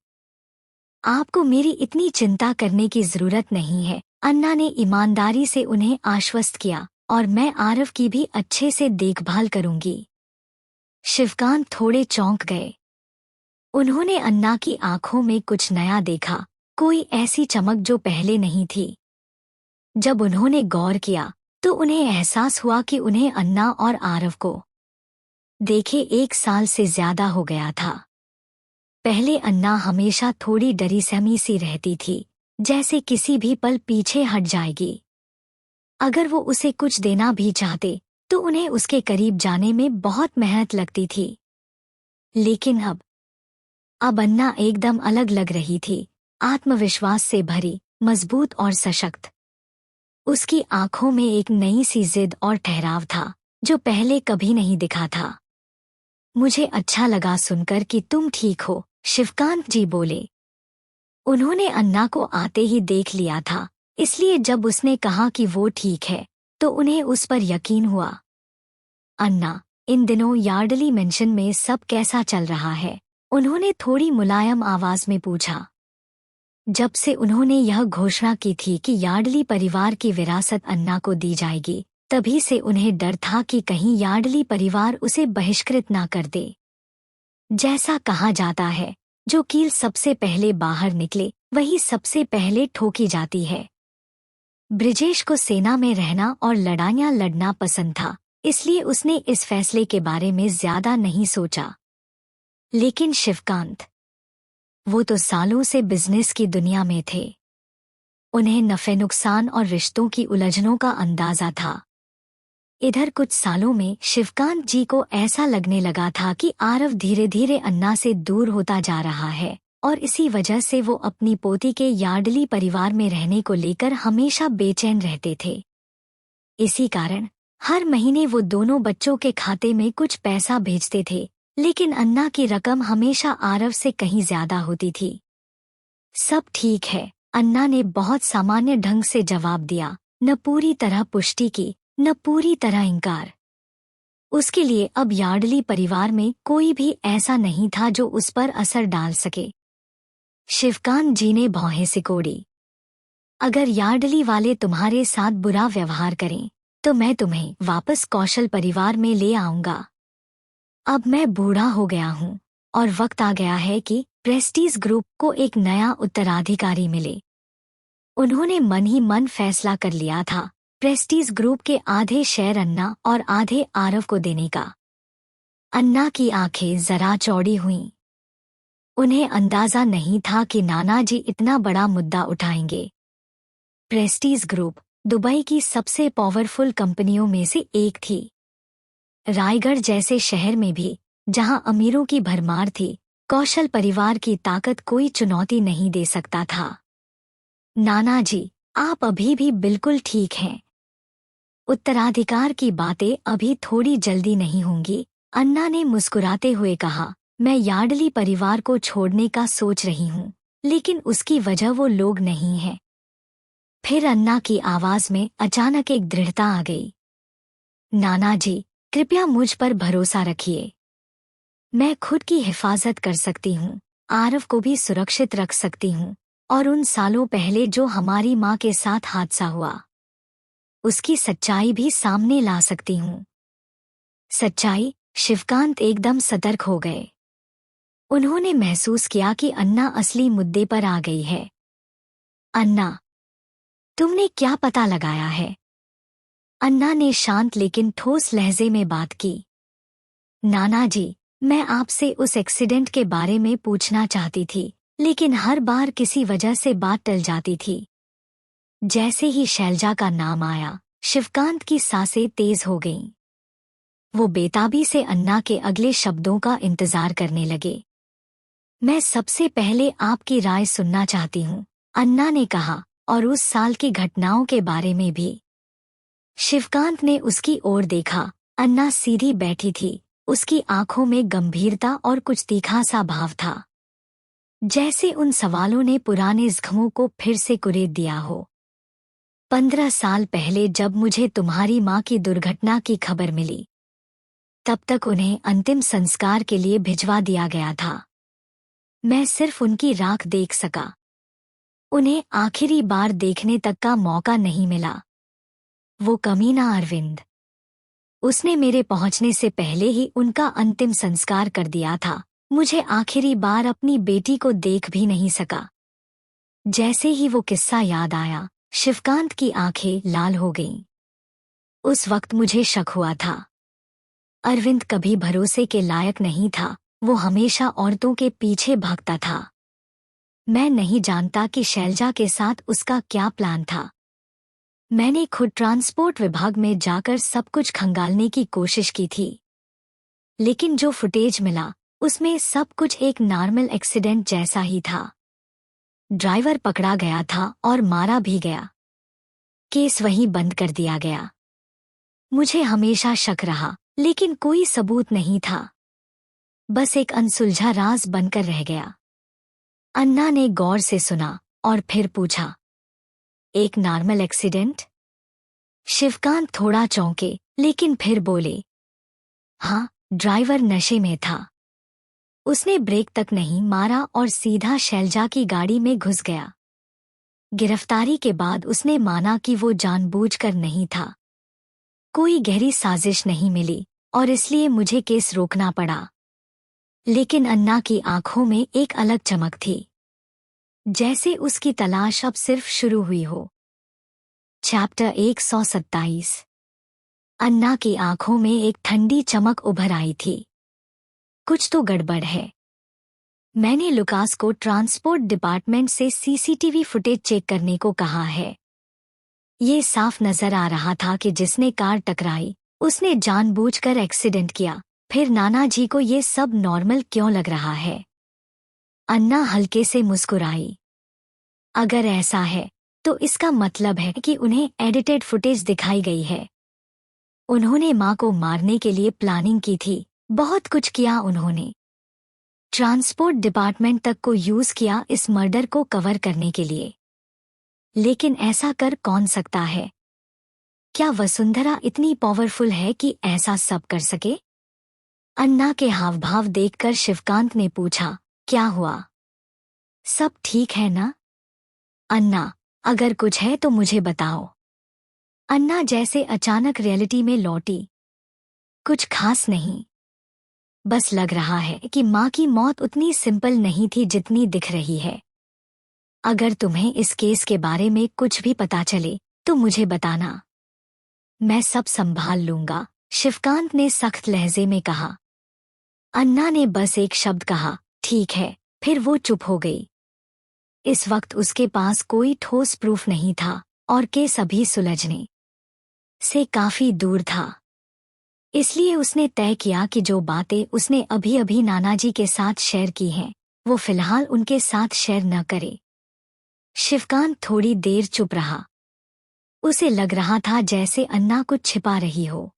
आपको मेरी इतनी चिंता करने की जरूरत नहीं है, अन्ना ने ईमानदारी से उन्हें आश्वस्त किया, और मैं आरव की भी अच्छे से देखभाल करूंगी। शिवकांत थोड़े चौंक गए। उन्होंने अन्ना की आंखों में कुछ नया देखा, कोई ऐसी चमक जो पहले नहीं थी। जब उन्होंने गौर किया तो उन्हें एहसास हुआ कि उन्हें अन्ना और आरव को देखे 1 साल से ज्यादा हो गया था। पहले अन्ना हमेशा थोड़ी डरी सहमी सी रहती थी, जैसे किसी भी पल पीछे हट जाएगी। अगर वो उसे कुछ देना भी चाहते तो उन्हें उसके करीब जाने में बहुत मेहनत लगती थी। लेकिन अब अन्ना एकदम अलग लग रही थी, आत्मविश्वास से भरी, मजबूत और सशक्त। उसकी आंखों में एक नई सी जिद और ठहराव था जो पहले कभी नहीं दिखा था। मुझे अच्छा लगा सुनकर कि तुम ठीक हो, शिवकांत जी बोले। उन्होंने अन्ना को आते ही देख लिया था, इसलिए जब उसने कहा कि वो ठीक है तो उन्हें उस पर यकीन हुआ। अन्ना इन दिनों यार्डली मेंशन में सब कैसा चल रहा है? उन्होंने थोड़ी मुलायम आवाज में पूछा। जब से उन्होंने यह घोषणा की थी कि यार्डली परिवार की विरासत अन्ना को दी जाएगी, तभी से उन्हें डर था कि कहीं यार्डली परिवार उसे बहिष्कृत ना कर दे। जैसा कहा जाता है, जो कील सबसे पहले बाहर निकले वही सबसे पहले ठोकी जाती है। ब्रिजेश को सेना में रहना और लड़ाइयां लड़ना पसंद था, इसलिए उसने इस फैसले के बारे में ज्यादा नहीं सोचा। लेकिन शिवकांत, वो तो सालों से बिजनेस की दुनिया में थे। उन्हें नफे नुकसान और रिश्तों की उलझनों का अंदाजा था। इधर कुछ सालों में शिवकांत जी को ऐसा लगने लगा था कि आरव धीरे धीरे अन्ना से दूर होता जा रहा है, और इसी वजह से वो अपनी पोती के यार्डली परिवार में रहने को लेकर हमेशा बेचैन रहते थे। इसी कारण हर महीने वो दोनों बच्चों के खाते में कुछ पैसा भेजते थे, लेकिन अन्ना की रकम हमेशा आरव से कहीं ज्यादा होती थी। सब ठीक है, अन्ना ने बहुत सामान्य ढंग से जवाब दिया, न पूरी तरह पुष्टि की न पूरी तरह इंकार। उसके लिए अब यार्डली परिवार में कोई भी ऐसा नहीं था जो उस पर असर डाल सके। शिवकांत जी ने भौहें सिकोड़ी। अगर यार्डली वाले तुम्हारे साथ बुरा व्यवहार करें तो मैं तुम्हें वापस कौशल परिवार में ले आऊंगा। अब मैं बूढ़ा हो गया हूँ और वक्त आ गया है कि प्रेस्टीज ग्रुप को एक नया उत्तराधिकारी मिले। उन्होंने मन ही मन फैसला कर लिया था प्रेस्टीज ग्रुप के आधे शेयर अन्ना और आधे आरव को देने का। अन्ना की आंखें जरा चौड़ी हुईं। उन्हें अंदाजा नहीं था कि नाना जी इतना बड़ा मुद्दा उठाएंगे। प्रेस्टीज ग्रुप दुबई की सबसे पावरफुल कंपनियों में से एक थी। रायगढ़ जैसे शहर में भी, जहां अमीरों की भरमार थी, कौशल परिवार की ताकत कोई चुनौती नहीं दे सकता था। नाना जी, आप अभी भी बिल्कुल ठीक हैं। उत्तराधिकार की बातें अभी थोड़ी जल्दी नहीं होंगी, अन्ना ने मुस्कुराते हुए कहा। मैं यार्डली परिवार को छोड़ने का सोच रही हूँ, लेकिन उसकी वजह वो लोग नहीं है। फिर अन्ना की आवाज में अचानक एक दृढ़ता आ गई। नाना जी, कृपया मुझ पर भरोसा रखिए। मैं खुद की हिफाजत कर सकती हूँ, आरव को भी सुरक्षित रख सकती हूँ, और उन सालों पहले जो हमारी माँ के साथ हादसा हुआ, उसकी सच्चाई भी सामने ला सकती हूँ। सच्चाई? शिवकांत एकदम सतर्क हो गए। उन्होंने महसूस किया कि अन्ना असली मुद्दे पर आ गई है। अन्ना, तुमने क्या पता लगाया है? अन्ना ने शांत लेकिन ठोस लहजे में बात की। नाना जी, मैं आपसे उस एक्सीडेंट के बारे में पूछना चाहती थी, लेकिन हर बार किसी वजह से बात टल जाती थी। जैसे ही शैलजा का नाम आया, शिवकांत की सांसें तेज हो गईं। वो बेताबी से अन्ना के अगले शब्दों का इंतजार करने लगे। मैं सबसे पहले आपकी राय सुनना चाहती हूँ, अन्ना ने कहा, और उस साल की घटनाओं के बारे में भी। शिवकांत ने उसकी ओर देखा। अन्ना सीधी बैठी थी, उसकी आंखों में गंभीरता और कुछ तीखा सा भाव था, जैसे उन सवालों ने पुराने जख्मों को फिर से कुरेद दिया हो। 15 साल पहले जब मुझे तुम्हारी माँ की दुर्घटना की खबर मिली, तब तक उन्हें अंतिम संस्कार के लिए भिजवा दिया गया था। मैं सिर्फ उनकी राख देख सका। उन्हें आखिरी बार देखने तक का मौका नहीं मिला। वो कमीना अरविंद, उसने मेरे पहुंचने से पहले ही उनका अंतिम संस्कार कर दिया था। मुझे आखिरी बार अपनी बेटी को देख भी नहीं सका। जैसे ही वो किस्सा याद आया, शिवकांत की आंखें लाल हो गईं। उस वक्त मुझे शक हुआ था। अरविंद कभी भरोसे के लायक नहीं था, वो हमेशा औरतों के पीछे भागता था। मैं नहीं जानता कि शैलजा के साथ उसका क्या प्लान था। मैंने खुद ट्रांसपोर्ट विभाग में जाकर सब कुछ खंगालने की कोशिश की थी, लेकिन जो फुटेज मिला उसमें सब कुछ एक नॉर्मल एक्सीडेंट जैसा ही था। ड्राइवर पकड़ा गया था और मारा भी गया। केस वहीं बंद कर दिया गया। मुझे हमेशा शक रहा, लेकिन कोई सबूत नहीं था। बस एक अनसुलझा राज बनकर रह गया। अन्ना ने गौर से सुना और फिर पूछा, एक नॉर्मल एक्सीडेंट? शिवकांत थोड़ा चौंके, लेकिन फिर बोले, हाँ, ड्राइवर नशे में था। उसने ब्रेक तक नहीं मारा और सीधा शैलजा की गाड़ी में घुस गया। गिरफ्तारी के बाद उसने माना कि वो जानबूझकर नहीं था। कोई गहरी साजिश नहीं मिली और इसलिए मुझे केस रोकना पड़ा। लेकिन अन्ना की आंखों में एक अलग चमक थी, जैसे उसकी तलाश अब सिर्फ शुरू हुई हो। चैप्टर 127। अन्ना की आंखों में एक ठंडी चमक उभर आई थी। कुछ तो गड़बड़ है। मैंने लुकास को ट्रांसपोर्ट डिपार्टमेंट से सीसीटीवी फुटेज चेक करने को कहा है। ये साफ नजर आ रहा था कि जिसने कार टकराई उसने जानबूझकर एक्सीडेंट किया। फिर नाना जी को ये सब नॉर्मल क्यों लग रहा है? अन्ना हल्के से मुस्कुराई। अगर ऐसा है तो इसका मतलब है कि उन्हें एडिटेड फुटेज दिखाई गई है। उन्होंने माँ को मारने के लिए प्लानिंग की थी। बहुत कुछ किया उन्होंने। ट्रांसपोर्ट डिपार्टमेंट तक को यूज किया इस मर्डर को कवर करने के लिए। लेकिन ऐसा कर कौन सकता है? क्या वसुंधरा इतनी पावरफुल है कि ऐसा सब कर सके? अन्ना के हावभाव देखकर शिवकांत ने पूछा, क्या हुआ? सब ठीक है ना? अन्ना, अगर कुछ है तो मुझे बताओ। अन्ना जैसे अचानक रियलिटी में लौटी। कुछ खास नहीं। बस लग रहा है कि माँ की मौत उतनी सिंपल नहीं थी जितनी दिख रही है। अगर तुम्हें इस केस के बारे में कुछ भी पता चले तो मुझे बताना। मैं सब संभाल लूंगा, शिवकांत ने सख्त लहजे में कहा। अन्ना ने बस एक शब्द कहा, ठीक है, फिर वो चुप हो गई। इस वक्त उसके पास कोई ठोस प्रूफ नहीं था और केस अभी सुलझने से काफी दूर था। इसलिए उसने तय किया कि जो बातें उसने अभी अभी नानाजी के साथ शेयर की हैं, वो फिलहाल उनके साथ शेयर न करे। शिवकांत थोड़ी देर चुप रहा। उसे लग रहा था जैसे अन्ना कुछ छिपा रही हो।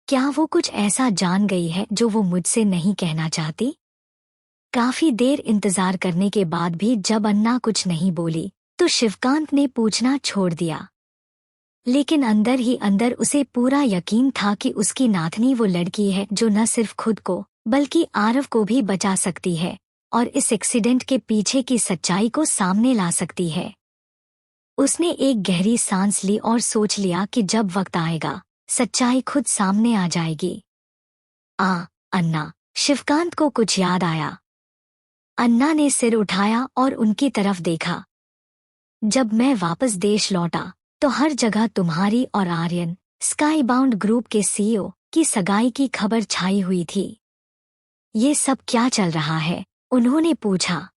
क्या वो कुछ ऐसा जान गई है जो वो मुझसे नहीं कहना चाहती? काफी देर इंतजार करने के बाद भी जब अन्ना कुछ नहीं बोली तो शिवकांत ने पूछना छोड़ दिया। लेकिन अंदर ही अंदर उसे पूरा यकीन था कि उसकी नाथनी वो लड़की है जो न सिर्फ खुद को बल्कि आरव को भी बचा सकती है और इस एक्सीडेंट के पीछे की सच्चाई को सामने ला सकती है। उसने एक गहरी सांस ली और सोच लिया कि जब वक्त आएगा सच्चाई खुद सामने आ जाएगी। अन्ना, शिवकांत को कुछ याद आया। अन्ना ने सिर उठाया और उनकी तरफ देखा। जब मैं वापस देश लौटा तो हर जगह तुम्हारी और आर्यन, स्काई बाउंड ग्रुप के सीईओ की सगाई की खबर छाई हुई थी। ये सब क्या चल रहा है? उन्होंने पूछा।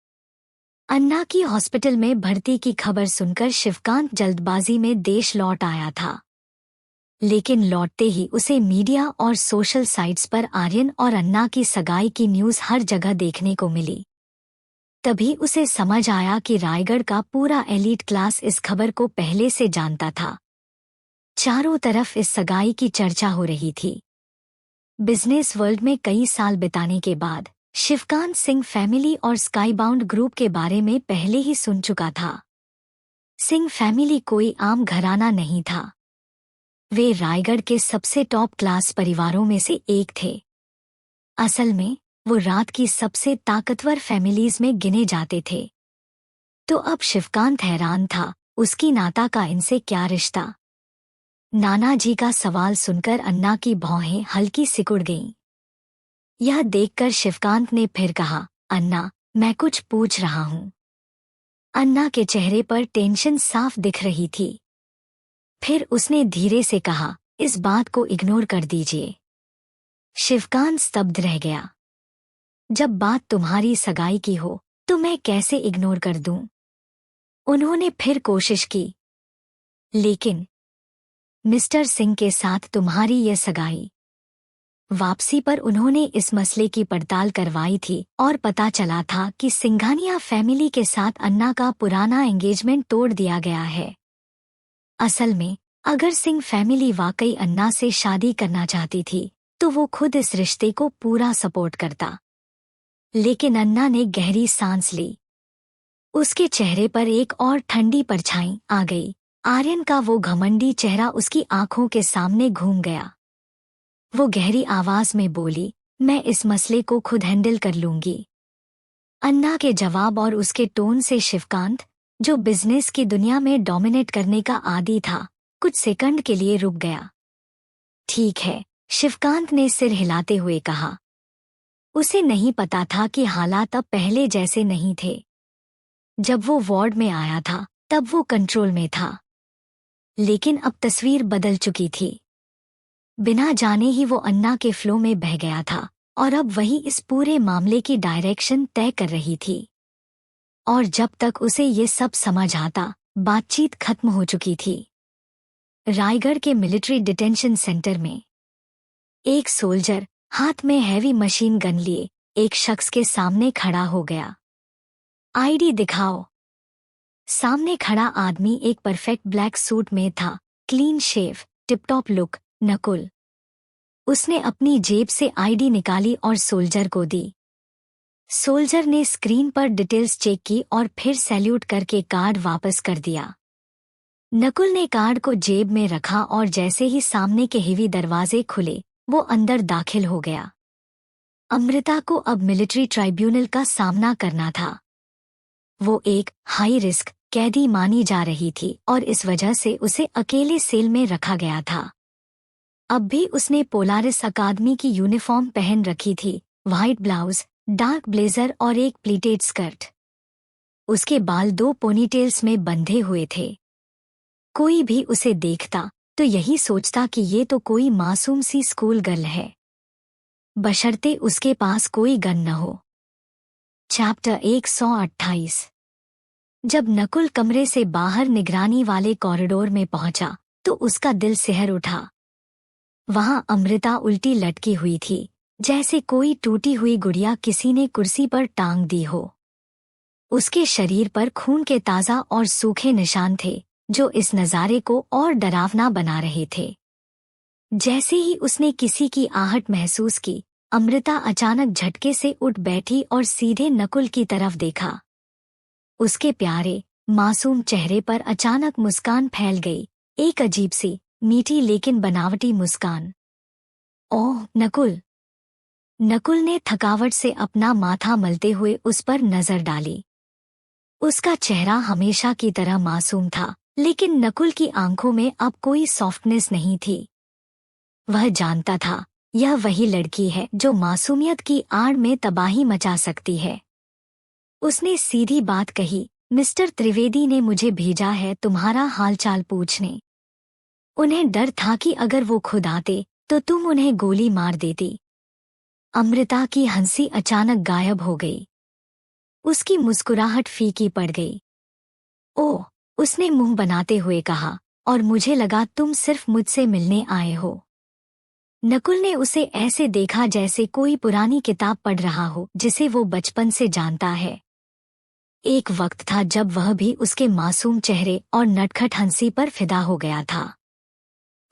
अन्ना की हॉस्पिटल में भर्ती की खबर सुनकर शिवकांत जल्दबाजी में देश लौट आया था। लेकिन लौटते ही उसे मीडिया और सोशल साइट्स पर आर्यन और अन्ना की सगाई की न्यूज़ हर जगह देखने को मिली। तभी उसे समझ आया कि रायगढ़ का पूरा एलीट क्लास इस खबर को पहले से जानता था। चारों तरफ इस सगाई की चर्चा हो रही थी। बिजनेस वर्ल्ड में कई साल बिताने के बाद शिवकांत सिंह फैमिली और स्काई बाउंड ग्रुप के बारे में पहले ही सुन चुका था। सिंह फैमिली कोई आम घराना नहीं था। वे रायगढ़ के सबसे टॉप क्लास परिवारों में से एक थे। असल में वो रात की सबसे ताकतवर फैमिलीज में गिने जाते थे। तो अब शिवकांत हैरान था, उसकी नाता का इनसे क्या रिश्ता? नाना जी का सवाल सुनकर अन्ना की भौहें हल्की सिकुड़ गईं। यह देखकर शिवकांत ने फिर कहा, अन्ना, मैं कुछ पूछ रहा हूँ। अन्ना के चेहरे पर टेंशन साफ दिख रही थी। फिर उसने धीरे से कहा, इस बात को इग्नोर कर दीजिए। शिवकांत स्तब्ध रह गया। जब बात तुम्हारी सगाई की हो तो मैं कैसे इग्नोर कर दूं? उन्होंने फिर कोशिश की। लेकिन मिस्टर सिंह के साथ तुम्हारी यह सगाई। वापसी पर उन्होंने इस मसले की पड़ताल करवाई थी और पता चला था कि सिंघानिया फैमिली के साथ अन्ना का पुराना एंगेजमेंट तोड़ दिया गया है। असल में अगर सिंह फैमिली वाकई अन्ना से शादी करना चाहती थी तो वो खुद इस रिश्ते को पूरा सपोर्ट करता। लेकिन अन्ना ने गहरी सांस ली। उसके चेहरे पर एक और ठंडी परछाई आ गई। आर्यन का वो घमंडी चेहरा उसकी आंखों के सामने घूम गया। वो गहरी आवाज में बोली, मैं इस मसले को खुद हैंडल कर लूंगी। अन्ना के जवाब और उसके टोन से शिवकांत, जो बिजनेस की दुनिया में डोमिनेट करने का आदी था, कुछ सेकंड के लिए रुक गया। ठीक है, शिवकांत ने सिर हिलाते हुए कहा। उसे नहीं पता था कि हालात अब पहले जैसे नहीं थे। जब वो वार्ड में आया था तब वो कंट्रोल में था, लेकिन अब तस्वीर बदल चुकी थी। बिना जाने ही वो अन्ना के फ्लो में बह गया था और अब वही इस पूरे मामले की डायरेक्शन तय कर रही थी। और जब तक उसे ये सब समझ आता, बातचीत खत्म हो चुकी थी। रायगढ़ के मिलिट्री डिटेंशन सेंटर में एक सोल्जर हाथ में हैवी मशीन गन लिए एक शख्स के सामने खड़ा हो गया। आईडी दिखाओ। सामने खड़ा आदमी एक परफेक्ट ब्लैक सूट में था, clean shave, tiptop look, Nakul. उसने अपनी जेब से आईडी निकाली और सोल्जर को दी। सोल्जर ने स्क्रीन पर डिटेल्स चेक की और फिर सैल्यूट करके कार्ड वापस कर दिया। नकुल ने कार्ड को जेब में रखा और जैसे ही सामने के हेवी दरवाजे खुले, वो अंदर दाखिल हो गया। अमृता को अब मिलिट्री ट्राइब्यूनल का सामना करना था। वो एक हाई रिस्क कैदी मानी जा रही थी और इस वजह से उसे अकेले सेल में रखा गया था। अब भी उसने पोलारिस अकादमी की यूनिफॉर्म पहन रखी थी, व्हाइट ब्लाउज, डार्क ब्लेजर और एक प्लीटेड स्कर्ट। उसके बाल 2 पोनीटेल्स में बंधे हुए थे। कोई भी उसे देखता तो यही सोचता कि ये तो कोई मासूम सी स्कूल गर्ल है, बशर्ते उसके पास कोई गन न हो। चैप्टर 128। जब नकुल कमरे से बाहर निगरानी वाले कॉरिडोर में पहुंचा तो उसका दिल सिहर उठा। वहां अमृता उल्टी लटकी हुई थी, जैसे कोई टूटी हुई गुड़िया किसी ने कुर्सी पर टांग दी हो। उसके शरीर पर खून के ताज़ा और सूखे निशान थे, जो इस नज़ारे को और डरावना बना रहे थे। जैसे ही उसने किसी की आहट महसूस की, अमृता अचानक झटके से उठ बैठी और सीधे नकुल की तरफ देखा। उसके प्यारे, मासूम चेहरे पर अचानक मुस्कान फैल गई, एक अजीब सी, मीठी लेकिन बनावटी मुस्कान। ओह नकुल! नकुल ने थकावट से अपना माथा मलते हुए उस पर नजर डाली। उसका चेहरा हमेशा की तरह मासूम था, लेकिन नकुल की आंखों में अब कोई सॉफ्टनेस नहीं थी। वह जानता था, यह वही लड़की है जो मासूमियत की आड़ में तबाही मचा सकती है। उसने सीधी बात कही, मिस्टर त्रिवेदी ने मुझे भेजा है तुम्हारा हालचाल पूछने। उन्हें डर था कि अगर वो खुद आते तो तुम उन्हें गोली मार देती। अमृता की हंसी अचानक गायब हो गई। उसकी मुस्कुराहट फीकी पड़ गई। ओह, उसने मुंह बनाते हुए कहा, और मुझे लगा तुम सिर्फ मुझसे मिलने आए हो। नकुल ने उसे ऐसे देखा जैसे कोई पुरानी किताब पढ़ रहा हो जिसे वो बचपन से जानता है। एक वक्त था जब वह भी उसके मासूम चेहरे और नटखट हंसी पर फिदा हो गया था।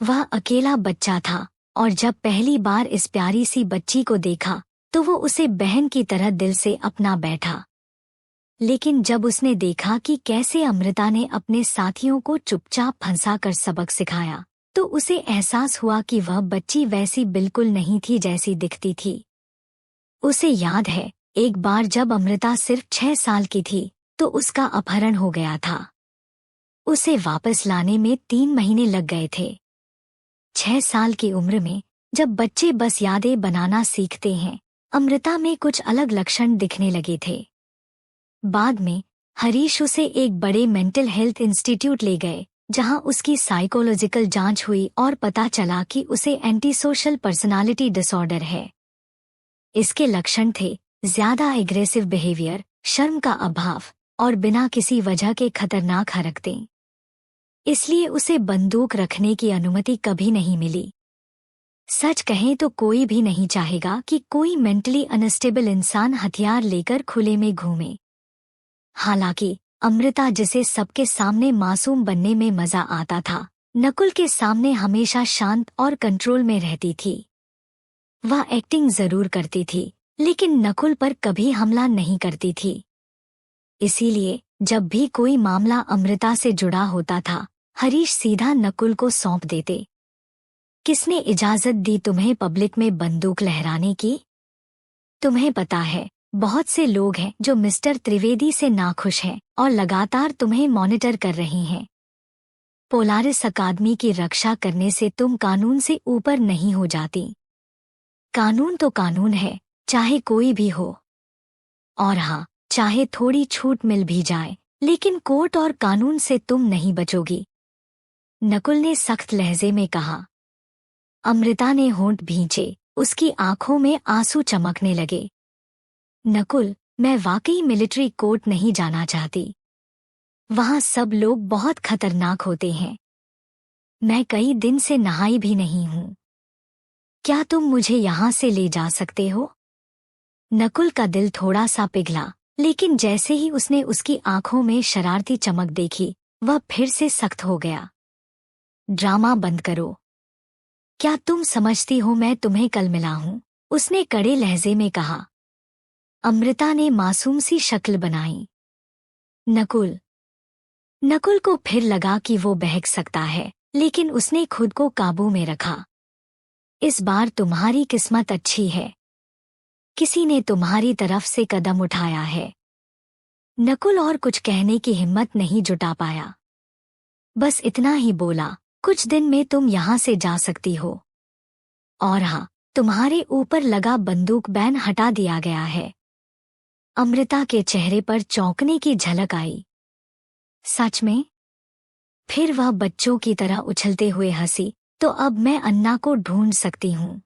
वह अकेला बच्चा था और जब पहली बार इस प्यारी सी बच्ची को देखा तो वो उसे बहन की तरह दिल से अपना बैठा। लेकिन जब उसने देखा कि कैसे अमृता ने अपने साथियों को चुपचाप फंसा कर सबक सिखाया, तो उसे एहसास हुआ कि वह बच्ची वैसी बिल्कुल नहीं थी जैसी दिखती थी। उसे याद है, एक बार जब अमृता सिर्फ 6 साल की थी तो उसका अपहरण हो गया था। उसे वापस लाने में 3 महीने लग गए थे। 6 साल की उम्र में जब बच्चे बस यादें बनाना सीखते हैं, अमृता में कुछ अलग लक्षण दिखने लगे थे। बाद में हरीश उसे एक बड़े मेंटल हेल्थ इंस्टीट्यूट ले गए, जहां उसकी साइकोलॉजिकल जांच हुई और पता चला कि उसे एंटी सोशल पर्सनालिटी डिसऑर्डर है। इसके लक्षण थे ज्यादा एग्रेसिव बिहेवियर, शर्म का अभाव और बिना किसी वजह के खतरनाक हरकतें। इसलिए उसे बंदूक रखने की अनुमति कभी नहीं मिली। सच कहें तो कोई भी नहीं चाहेगा कि कोई मेंटली अनस्टेबल इंसान हथियार लेकर खुले में घूमे। हालांकि अमृता, जिसे सबके सामने मासूम बनने में मजा आता था, नकुल के सामने हमेशा शांत और कंट्रोल में रहती थी। वह एक्टिंग जरूर करती थी, लेकिन नकुल पर कभी हमला नहीं करती थी। इसीलिए जब भी कोई मामला अमृता से जुड़ा होता था, हरीश सीधा नकुल को सौंप देते। किसने इजाजत दी तुम्हें पब्लिक में बंदूक लहराने की? तुम्हें पता है, बहुत से लोग हैं जो मिस्टर त्रिवेदी से नाखुश हैं और लगातार तुम्हें मॉनिटर कर रही हैं। पोलारिस अकादमी की रक्षा करने से तुम कानून से ऊपर नहीं हो जाती। कानून तो कानून है, चाहे कोई भी हो। और हाँ, चाहे थोड़ी छूट मिल भी जाए, लेकिन कोर्ट और कानून से तुम नहीं बचोगी, नकुल ने सख्त लहजे में कहा। अमृता ने होंठ भींचे, उसकी आंखों में आंसू चमकने लगे। नकुल, मैं वाकई मिलिट्री कोर्ट नहीं जाना चाहती। वहां सब लोग बहुत खतरनाक होते हैं। मैं कई दिन से नहाई भी नहीं हूं। क्या तुम मुझे यहां से ले जा सकते हो? नकुल का दिल थोड़ा सा पिघला, लेकिन जैसे ही उसने उसकी आंखों में शरारती चमक देखी, वह फिर से सख्त हो गया। ड्रामा बंद करो। क्या तुम समझती हो मैं तुम्हें कल मिला हूं? उसने कड़े लहजे में कहा। अमृता ने मासूम सी शक्ल बनाई। नकुल को फिर लगा कि वो बहक सकता है, लेकिन उसने खुद को काबू में रखा। इस बार तुम्हारी किस्मत अच्छी है। किसी ने तुम्हारी तरफ से कदम उठाया है। नकुल और कुछ कहने की हिम्मत नहीं जुटा पाया। बस इतना ही बोला, कुछ दिन में तुम यहां से जा सकती हो। और हाँ, तुम्हारे ऊपर लगा बंदूक बैन हटा दिया गया है। अमृता के चेहरे पर चौंकने की झलक आई। सच में? फिर वह बच्चों की तरह उछलते हुए हंसी। तो अब मैं अन्ना को ढूंढ सकती हूँ।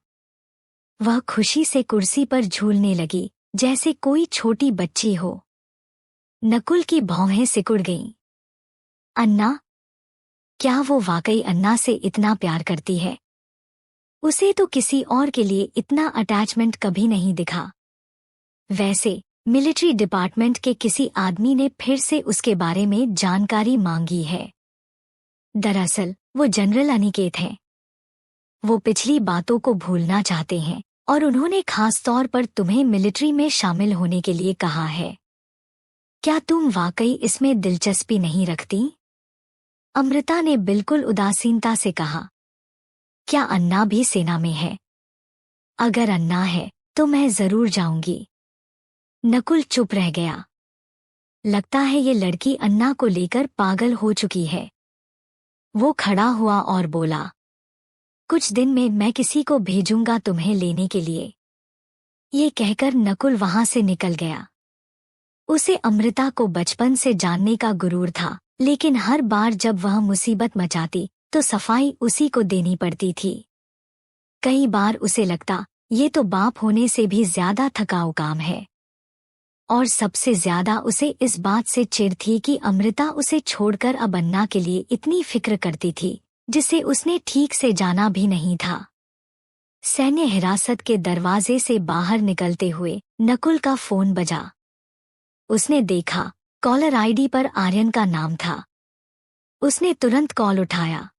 वह खुशी से कुर्सी पर झूलने लगी, जैसे कोई छोटी बच्ची हो। नकुल की भौहें सिकुड़ गईं। अन्ना? क्या वो वाकई अन्ना से इतना प्यार करती है? उसे तो किसी और के लिए इतना अटैचमेंट कभी नहीं दिखा। वैसे मिलिट्री डिपार्टमेंट के किसी आदमी ने फिर से उसके बारे में जानकारी मांगी है। दरअसल वो जनरल अनिकेत हैं। वो पिछली बातों को भूलना चाहते हैं और उन्होंने खास तौर पर तुम्हें मिलिट्री में शामिल होने के लिए कहा है। क्या तुम वाकई इसमें दिलचस्पी नहीं रखती? अमृता ने बिल्कुल उदासीनता से कहा। क्या अन्ना भी सेना में है? अगर अन्ना है तो मैं जरूर जाऊंगी। नकुल चुप रह गया। लगता है ये लड़की अन्ना को लेकर पागल हो चुकी है। वो खड़ा हुआ और बोला, कुछ दिन में मैं किसी को भेजूंगा तुम्हें लेने के लिए। ये कहकर नकुल वहां से निकल गया। उसे अमृता को बचपन से जानने का गुरूर था, लेकिन हर बार जब वह मुसीबत मचाती तो सफाई उसी को देनी पड़ती थी। कई बार उसे लगता ये तो बाप होने से भी ज्यादा थकाऊ काम है। और सबसे ज्यादा उसे इस बात से चिढ़ थी कि अमृता उसे छोड़कर अब अन्ना के लिए इतनी फिक्र करती थी, जिसे उसने ठीक से जाना भी नहीं था। सैन्य हिरासत के दरवाजे से बाहर निकलते हुए नकुल का फोन बजा। उसने देखा, कॉलर आईडी पर आर्यन का नाम था। उसने तुरंत कॉल उठाया।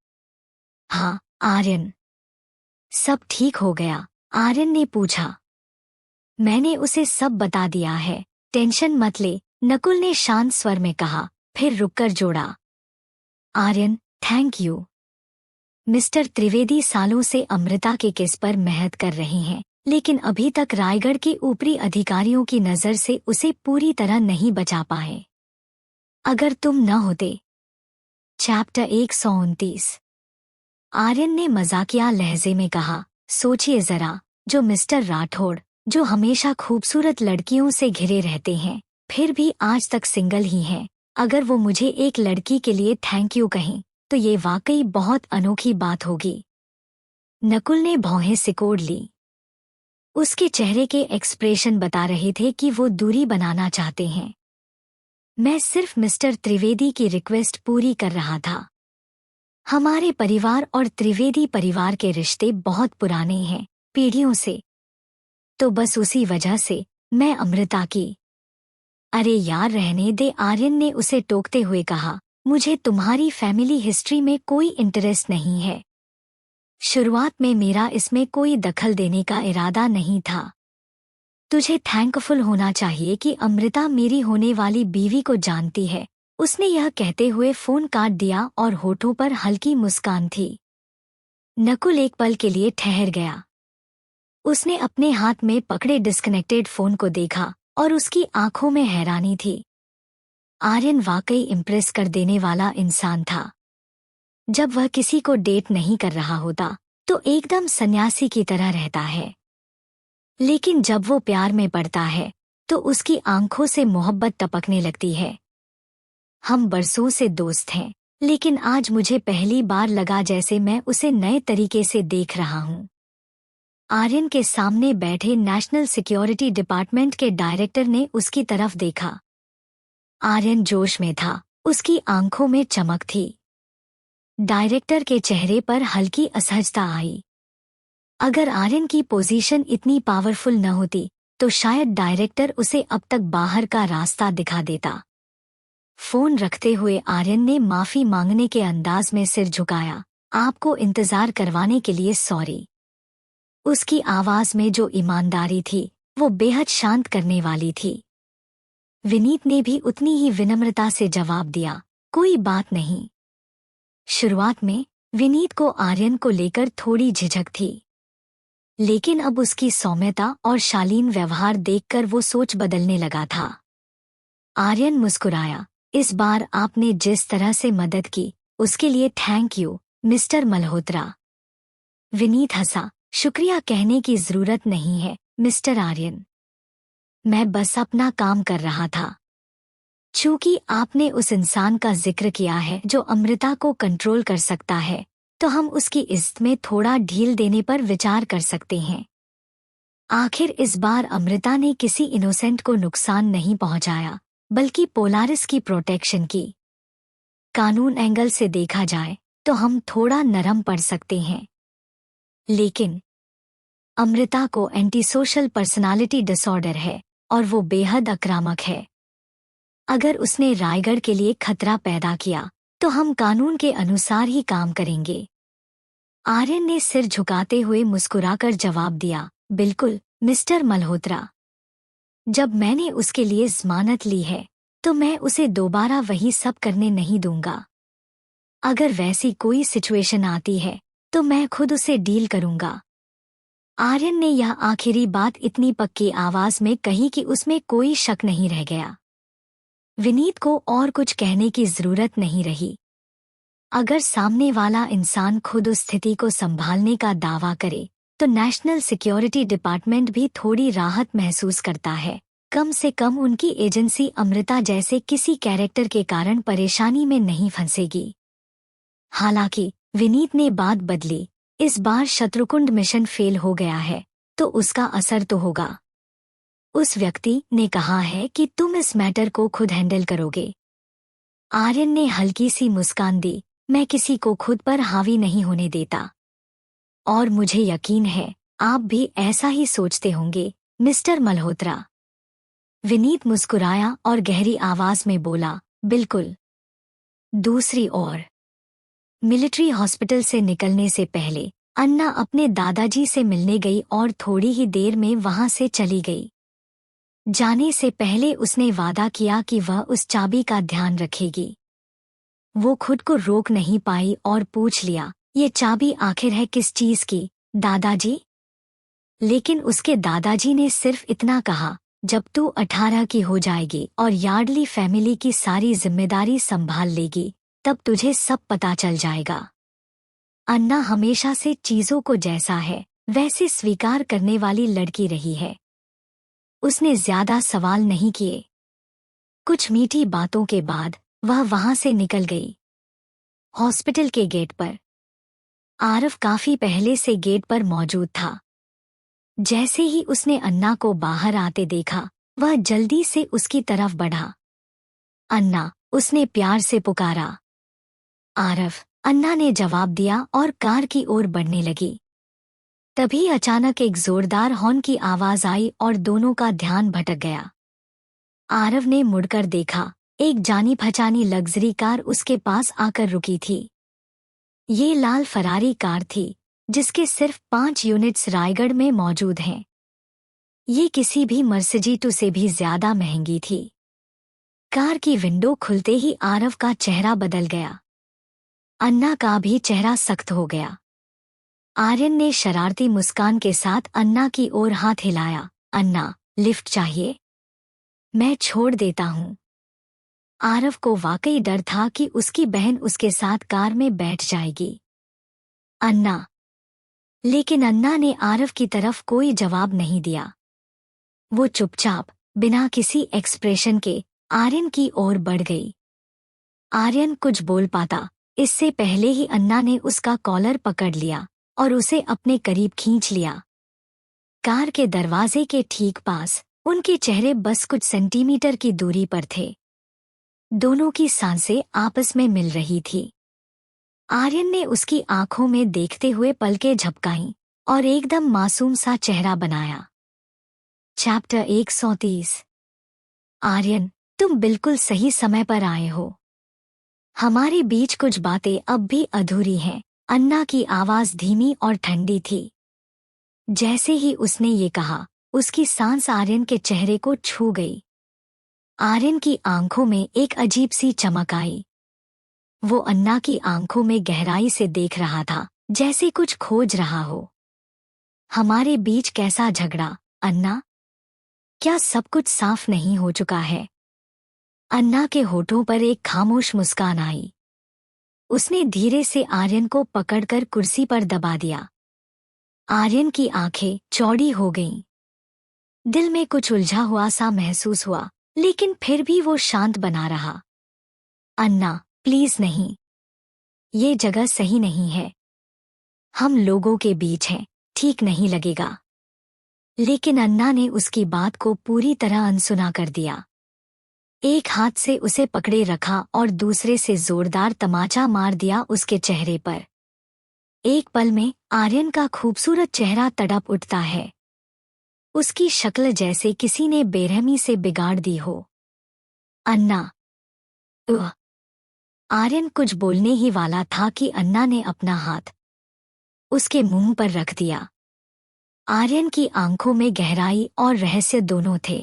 हाँ, आर्यन। सब ठीक हो गया? आर्यन ने पूछा। मैंने उसे सब बता दिया है, टेंशन मत ले, नकुल ने शांत स्वर में कहा, फिर रुककर जोड़ा। Aryan, thank you. Mister Trivedi सालों से अमृता के केस पर मेहनत कर रहे हैं, लेकिन अभी तक रायगढ़ के ऊपरी अधिकारियों की नज़र से उसे पूरी तरह नहीं बचा पाए। अगर तुम न होते। चैप्टर 129। आर्यन ने मजाकिया लहजे में कहा, सोचिए जरा, जो मिस्टर राठौड़, जो हमेशा खूबसूरत लड़कियों से घिरे रहते हैं, फिर भी आज तक सिंगल ही हैं, अगर वो मुझे एक लड़की के लिए थैंक यू कहें तो ये वाकई बहुत अनोखी बात होगी। नकुल ने भौहें सिकोड़ ली। उसके चेहरे के एक्सप्रेशन बता रहे थे कि वो दूरी बनाना चाहते हैं। मैं सिर्फ मिस्टर त्रिवेदी की रिक्वेस्ट पूरी कर रहा था। हमारे परिवार और त्रिवेदी परिवार के रिश्ते बहुत पुराने हैं, पीढ़ियों से। तो बस उसी वजह से मैं अमृता की। अरे यार रहने दे, आर्यन ने उसे टोकते हुए कहा, मुझे तुम्हारी फैमिली हिस्ट्री में कोई इंटरेस्ट नहीं है। शुरुआत में मेरा इसमें कोई दखल देने का इरादा नहीं था। तुझे थैंकफुल होना चाहिए कि अमृता मेरी होने वाली बीवी को जानती है। उसने यह कहते हुए फोन काट दिया और होठों पर हल्की मुस्कान थी। नकुल एक पल के लिए ठहर गया। उसने अपने हाथ में पकड़े डिस्कनेक्टेड फोन को देखा और उसकी आंखों में हैरानी थी। आर्यन वाकई इम्प्रेस कर देने वाला इंसान था। जब वह किसी को डेट नहीं कर रहा होता तो एकदम सन्यासी की तरह रहता है, लेकिन जब वो प्यार में पड़ता है तो उसकी आंखों से मोहब्बत टपकने लगती है। हम बरसों से दोस्त हैं, लेकिन आज मुझे पहली बार लगा जैसे मैं उसे नए तरीके से देख रहा हूं। आर्यन के सामने बैठे नेशनल सिक्योरिटी डिपार्टमेंट के डायरेक्टर ने उसकी तरफ देखा। आर्यन जोश में था, उसकी आंखों में चमक थी। डायरेक्टर के चेहरे पर हल्की असहजता आई। अगर आर्यन की पोजीशन इतनी पावरफुल न होती तो शायद डायरेक्टर उसे अब तक बाहर का रास्ता दिखा देता। फोन रखते हुए आर्यन ने माफी मांगने के अंदाज में सिर झुकाया। आपको इंतजार करवाने के लिए सॉरी। उसकी आवाज में जो ईमानदारी थी वो बेहद शांत करने वाली थी। विनीत ने भी उतनी ही विनम्रता से जवाब दिया, कोई बात नहीं। शुरुआत में विनीत को आर्यन को लेकर थोड़ी झिझक थी, लेकिन अब उसकी सौम्यता और शालीन व्यवहार देखकर वो सोच बदलने लगा था। आर्यन मुस्कुराया, इस बार आपने जिस तरह से मदद की उसके लिए thank you mister Malhotra. Vineet Hansa, शुक्रिया कहने की जरूरत नहीं है मिस्टर आर्यन, मैं बस अपना काम कर रहा था। चूंकि आपने उस इंसान का जिक्र किया है जो अमृता को कंट्रोल कर सकता है, तो हम उसकी इज्जत में थोड़ा ढील देने पर विचार कर सकते हैं। आखिर इस बार अमृता ने किसी इनोसेंट को नुकसान नहीं पहुंचाया, बल्कि पोलारिस की प्रोटेक्शन की। कानून एंगल से देखा जाए तो हम थोड़ा नरम पड़ सकते हैं, लेकिन अमृता को एंटी सोशल पर्सनालिटी डिसऑर्डर है और वो बेहद आक्रामक है। अगर उसने रायगढ़ के लिए खतरा पैदा किया तो हम कानून के अनुसार ही काम करेंगे। आर्यन ने सिर झुकाते हुए मुस्कुराकर जवाब दिया, बिल्कुल मिस्टर मल्होत्रा। जब मैंने उसके लिए जमानत ली है तो मैं उसे दोबारा वही सब करने नहीं दूंगा। अगर वैसी कोई सिचुएशन आती है तो मैं खुद उसे डील करूंगा। आर्यन ने यह आखिरी बात इतनी पक्की आवाज में कही कि उसमें कोई शक नहीं रह गया। विनीत को और कुछ कहने की जरूरत नहीं रही। अगर सामने वाला इंसान खुद उस स्थिति को संभालने का दावा करे तो नेशनल सिक्योरिटी डिपार्टमेंट भी थोड़ी राहत महसूस करता है। कम से कम उनकी एजेंसी अमृता जैसे किसी कैरेक्टर के कारण परेशानी में नहीं फंसेगी। हालांकि विनीत ने बात बदली, इस बार शत्रुकुंड मिशन फेल हो गया है तो उसका असर तो होगा। उस व्यक्ति ने कहा है कि तुम इस मैटर को खुद हैंडल करोगे। आर्यन ने हल्की सी मुस्कान दी, मैं किसी को खुद पर हावी नहीं होने देता। और मुझे यकीन है आप भी ऐसा ही सोचते होंगे मिस्टर मल्होत्रा। विनीत मुस्कुराया और गहरी आवाज में बोला, बिल्कुल। दूसरी ओर मिलिट्री हॉस्पिटल से निकलने से पहले अन्ना अपने दादाजी से मिलने गई और थोड़ी ही देर में वहां से चली गई। जाने से पहले उसने वादा किया कि वह उस चाबी का ध्यान रखेगी। वो खुद को रोक नहीं पाई और पूछ लिया, ये चाबी आखिर है किस चीज की, दादाजी? लेकिन उसके दादाजी ने सिर्फ इतना कहा, जब तू 18 की हो जाएगी और यार्डली फैमिली की सारी जिम्मेदारी संभाल लेगी तब तुझे सब पता चल जाएगा। अन्ना हमेशा से चीजों को जैसा है वैसे स्वीकार करने वाली लड़की रही है। उसने ज्यादा सवाल नहीं किए। कुछ मीठी बातों के बाद वह वहां से निकल गई। हॉस्पिटल के गेट पर आरव काफी पहले से गेट पर मौजूद था। जैसे ही उसने अन्ना को बाहर आते देखा, वह जल्दी से उसकी तरफ बढ़ा। अन्ना, उसने प्यार से पुकारा। आरव, अन्ना ने जवाब दिया और कार की ओर बढ़ने लगी। तभी अचानक एक जोरदार हॉर्न की आवाज आई और दोनों का ध्यान भटक गया। आरव ने मुड़कर देखा, एक जानी पहचानी लग्जरी कार उसके पास आकर रुकी थी। ये लाल फरारी कार थी जिसके सिर्फ 5 यूनिट्स रायगढ़ में मौजूद हैं। ये किसी भी मर्सिडीज से भी ज्यादा महंगी थी। कार की विंडो खुलते ही आरव का चेहरा बदल गया। अन्ना का भी चेहरा सख्त हो गया। आर्यन ने शरारती मुस्कान के साथ अन्ना की ओर हाथ हिलाया। अन्ना, लिफ्ट चाहिए? मैं छोड़ देता हूँ। आरव को वाकई डर था कि उसकी बहन उसके साथ कार में बैठ जाएगी। अन्ना। लेकिन अन्ना ने आरव की तरफ कोई जवाब नहीं दिया। वो चुपचाप, बिना किसी एक्सप्रेशन के, आर्यन की ओर बढ़ गई। आर्यन कुछ बोल पाता इससे पहले ही अन्ना ने उसका कॉलर पकड़ लिया और उसे अपने करीब खींच लिया। कार के दरवाजे के ठीक पास उनके चेहरे बस कुछ सेंटीमीटर की दूरी पर थे। दोनों की सांसें आपस में मिल रही थी। आर्यन ने उसकी आंखों में देखते हुए पलकें झपकाईं और एकदम मासूम सा चेहरा बनाया। चैप्टर 130। आर्यन, तुम बिल्कुल सही समय पर आए हो। हमारे बीच कुछ बातें अब भी अधूरी हैं। अन्ना की आवाज धीमी और ठंडी थी। जैसे ही उसने ये कहा, उसकी सांस आर्यन के चेहरे को छू गई। आर्यन की आंखों में एक अजीब सी चमक आई। वो अन्ना की आंखों में गहराई से देख रहा था, जैसे कुछ खोज रहा हो। हमारे बीच कैसा झगड़ा, अन्ना? क्या सब कुछ साफ नहीं हो चुका है? अन्ना के होठों पर एक खामोश मुस्कान आई। उसने धीरे से आर्यन को पकड़कर कुर्सी पर दबा दिया। आर्यन की आंखें चौड़ी हो गईं। दिल में कुछ उलझा हुआ सा महसूस हुआ, लेकिन फिर भी वो शांत बना रहा। अन्ना, प्लीज नहीं। ये जगह सही नहीं है। हम लोगों के बीच हैं, ठीक नहीं लगेगा। लेकिन अन्ना ने उसकी बात को पूरी तरह अनसुना कर दिया। एक हाथ से उसे पकड़े रखा और दूसरे से जोरदार तमाचा मार दिया उसके चेहरे पर। एक पल में आर्यन का खूबसूरत चेहरा तड़प उठता है। उसकी शक्ल जैसे किसी ने बेरहमी से बिगाड़ दी हो। अन्ना। आर्यन कुछ बोलने ही वाला था कि अन्ना ने अपना हाथ उसके मुंह पर रख दिया। आर्यन की आंखों में गहराई और रहस्य दोनों थे।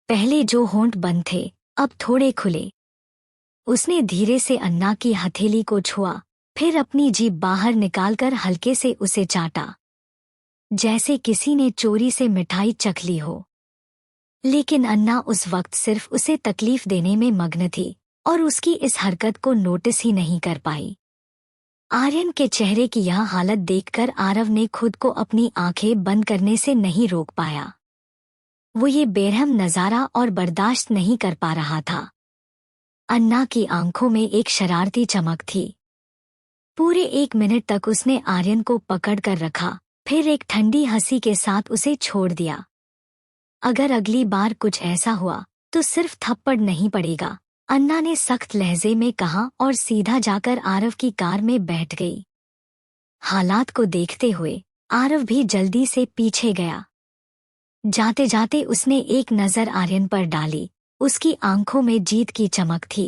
पहले जो होंठ बंद थे, अब थोड़े खुले। उसने धीरे से अन्ना की हथेली को छुआ, फिर अपनी जीभ बाहर निकालकर हल्के से उसे चाटा, जैसे किसी ने चोरी से मिठाई चख ली हो। लेकिन अन्ना उस वक्त सिर्फ उसे तकलीफ देने में मग्न थी और उसकी इस हरकत को नोटिस ही नहीं कर पाई। आर्यन के चेहरे की यह हालत देखकर आरव ने खुद को अपनी आंखें बंद करने से नहीं रोक पाया। वो ये बेरहम नजारा और बर्दाश्त नहीं कर पा रहा था। अन्ना की आंखों में एक शरारती चमक थी। पूरे 1 मिनट तक उसने आर्यन को पकड़ कर रखा, फिर एक ठंडी हंसी के साथ उसे छोड़ दिया। अगर अगली बार कुछ ऐसा हुआ तो सिर्फ थप्पड़ नहीं पड़ेगा, अन्ना ने सख्त लहजे में कहा और सीधा जाकर आरव की कार में बैठ गई। हालात को देखते हुए आरव भी जल्दी से पीछे गया। जाते जाते उसने एक नजर आर्यन पर डाली। उसकी आंखों में जीत की चमक थी।